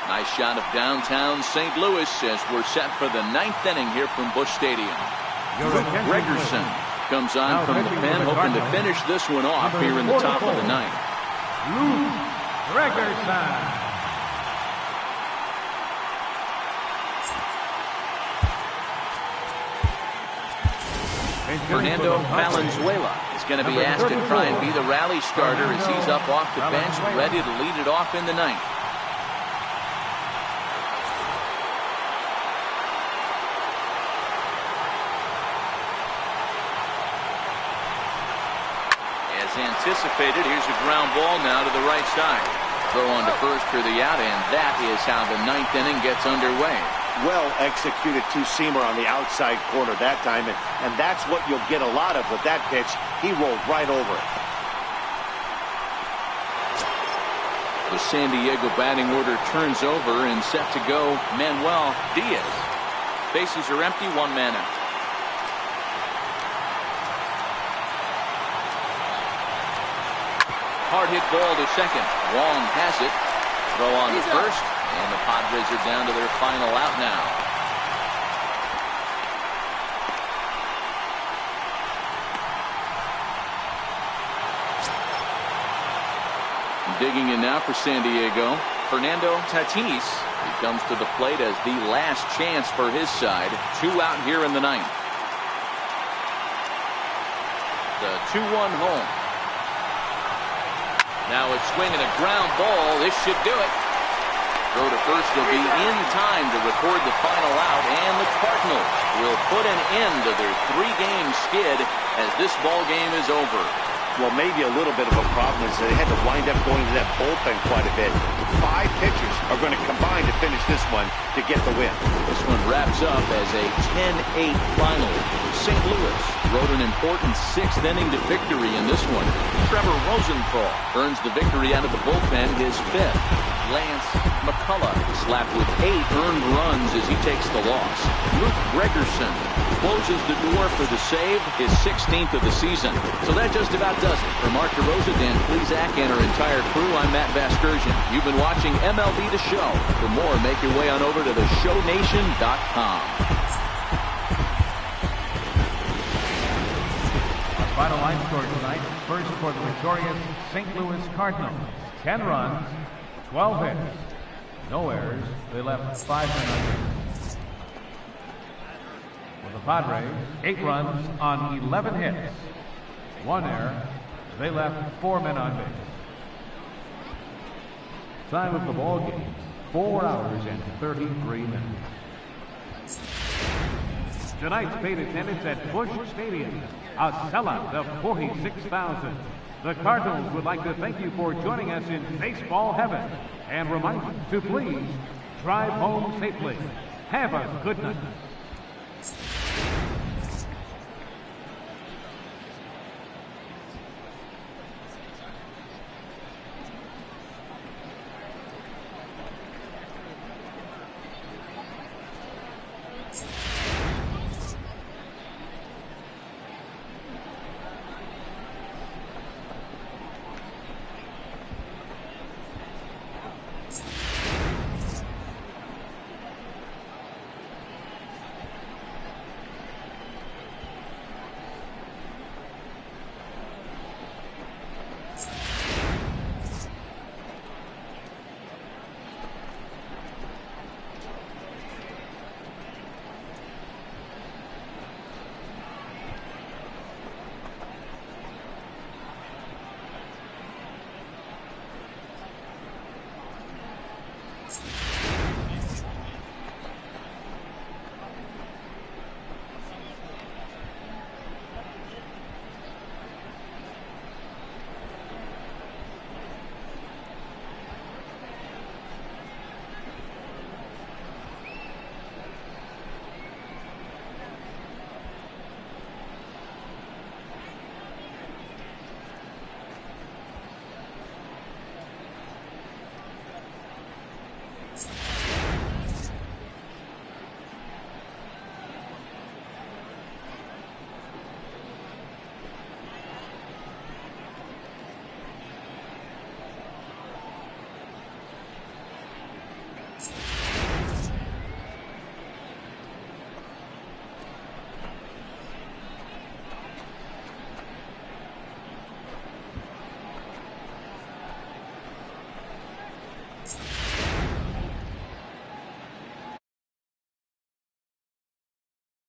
Nice shot of downtown St. Louis as we're set for the 9th inning here from Busch Stadium. Gregerson comes on from the pen, hoping to finish this one off here in the top of the 9th. Gregerson. Fernando Valenzuela is going to be asked to try and be the rally starter as he's up off the bench, ready to lead it off in the 9th. As anticipated, here's a ground ball now to the right side. Throw on to first for the out, and that is how the 9th inning gets underway. Well executed two-seamer on the outside corner that time, and that's what you'll get a lot of with that pitch. He rolled right over it. The San Diego batting order turns over and set to go Manuel Diaz. Bases are empty, 1 man out. Hard hit ball to second. Wong has it. Throw on to first. And the Padres are down to their final out now. Digging in now for San Diego, Fernando Tatis. He comes to the plate as the last chance for his side. 2 out here in the 9th. The 2-1 home. Now it's swinging a ground ball. This should do it. Throw to first will be in time to record the final out, and the Cardinals will put an end to their 3-game skid as this ball game is over. Well, maybe a little bit of a problem is they had to wind up going to that bullpen quite a bit. 5 pitchers are going to combine to finish this one to get the win. This one wraps up as a 10-8 final. St. Louis rode an important 6th inning to victory in this one. Trevor Rosenthal earns the victory out of the bullpen, his 5th. Lance McCullough slapped with 8 earned runs as he takes the loss. Luke Gregerson closes the door for the save, his 16th of the season. So that just about does it. For Mark DeRosa, Dan Plesac, and our entire crew, I'm Matt Vasgersian. You've been watching MLB The Show. For more, make your way on over to theshownation.com. Our final line score tonight, first for the victorious St. Louis Cardinals. 10 runs, 12 hits, no errors. They left 5 men on base. For the Padres, 8 runs on 11 hits, 1 error. They left 4 men on base. Time of the ball game, 4 hours and 33 minutes. Tonight's paid attendance at Busch Stadium, a sellout of 46,000. The Cardinals would like to thank you for joining us in baseball heaven and remind you to please drive home safely. Have a good night.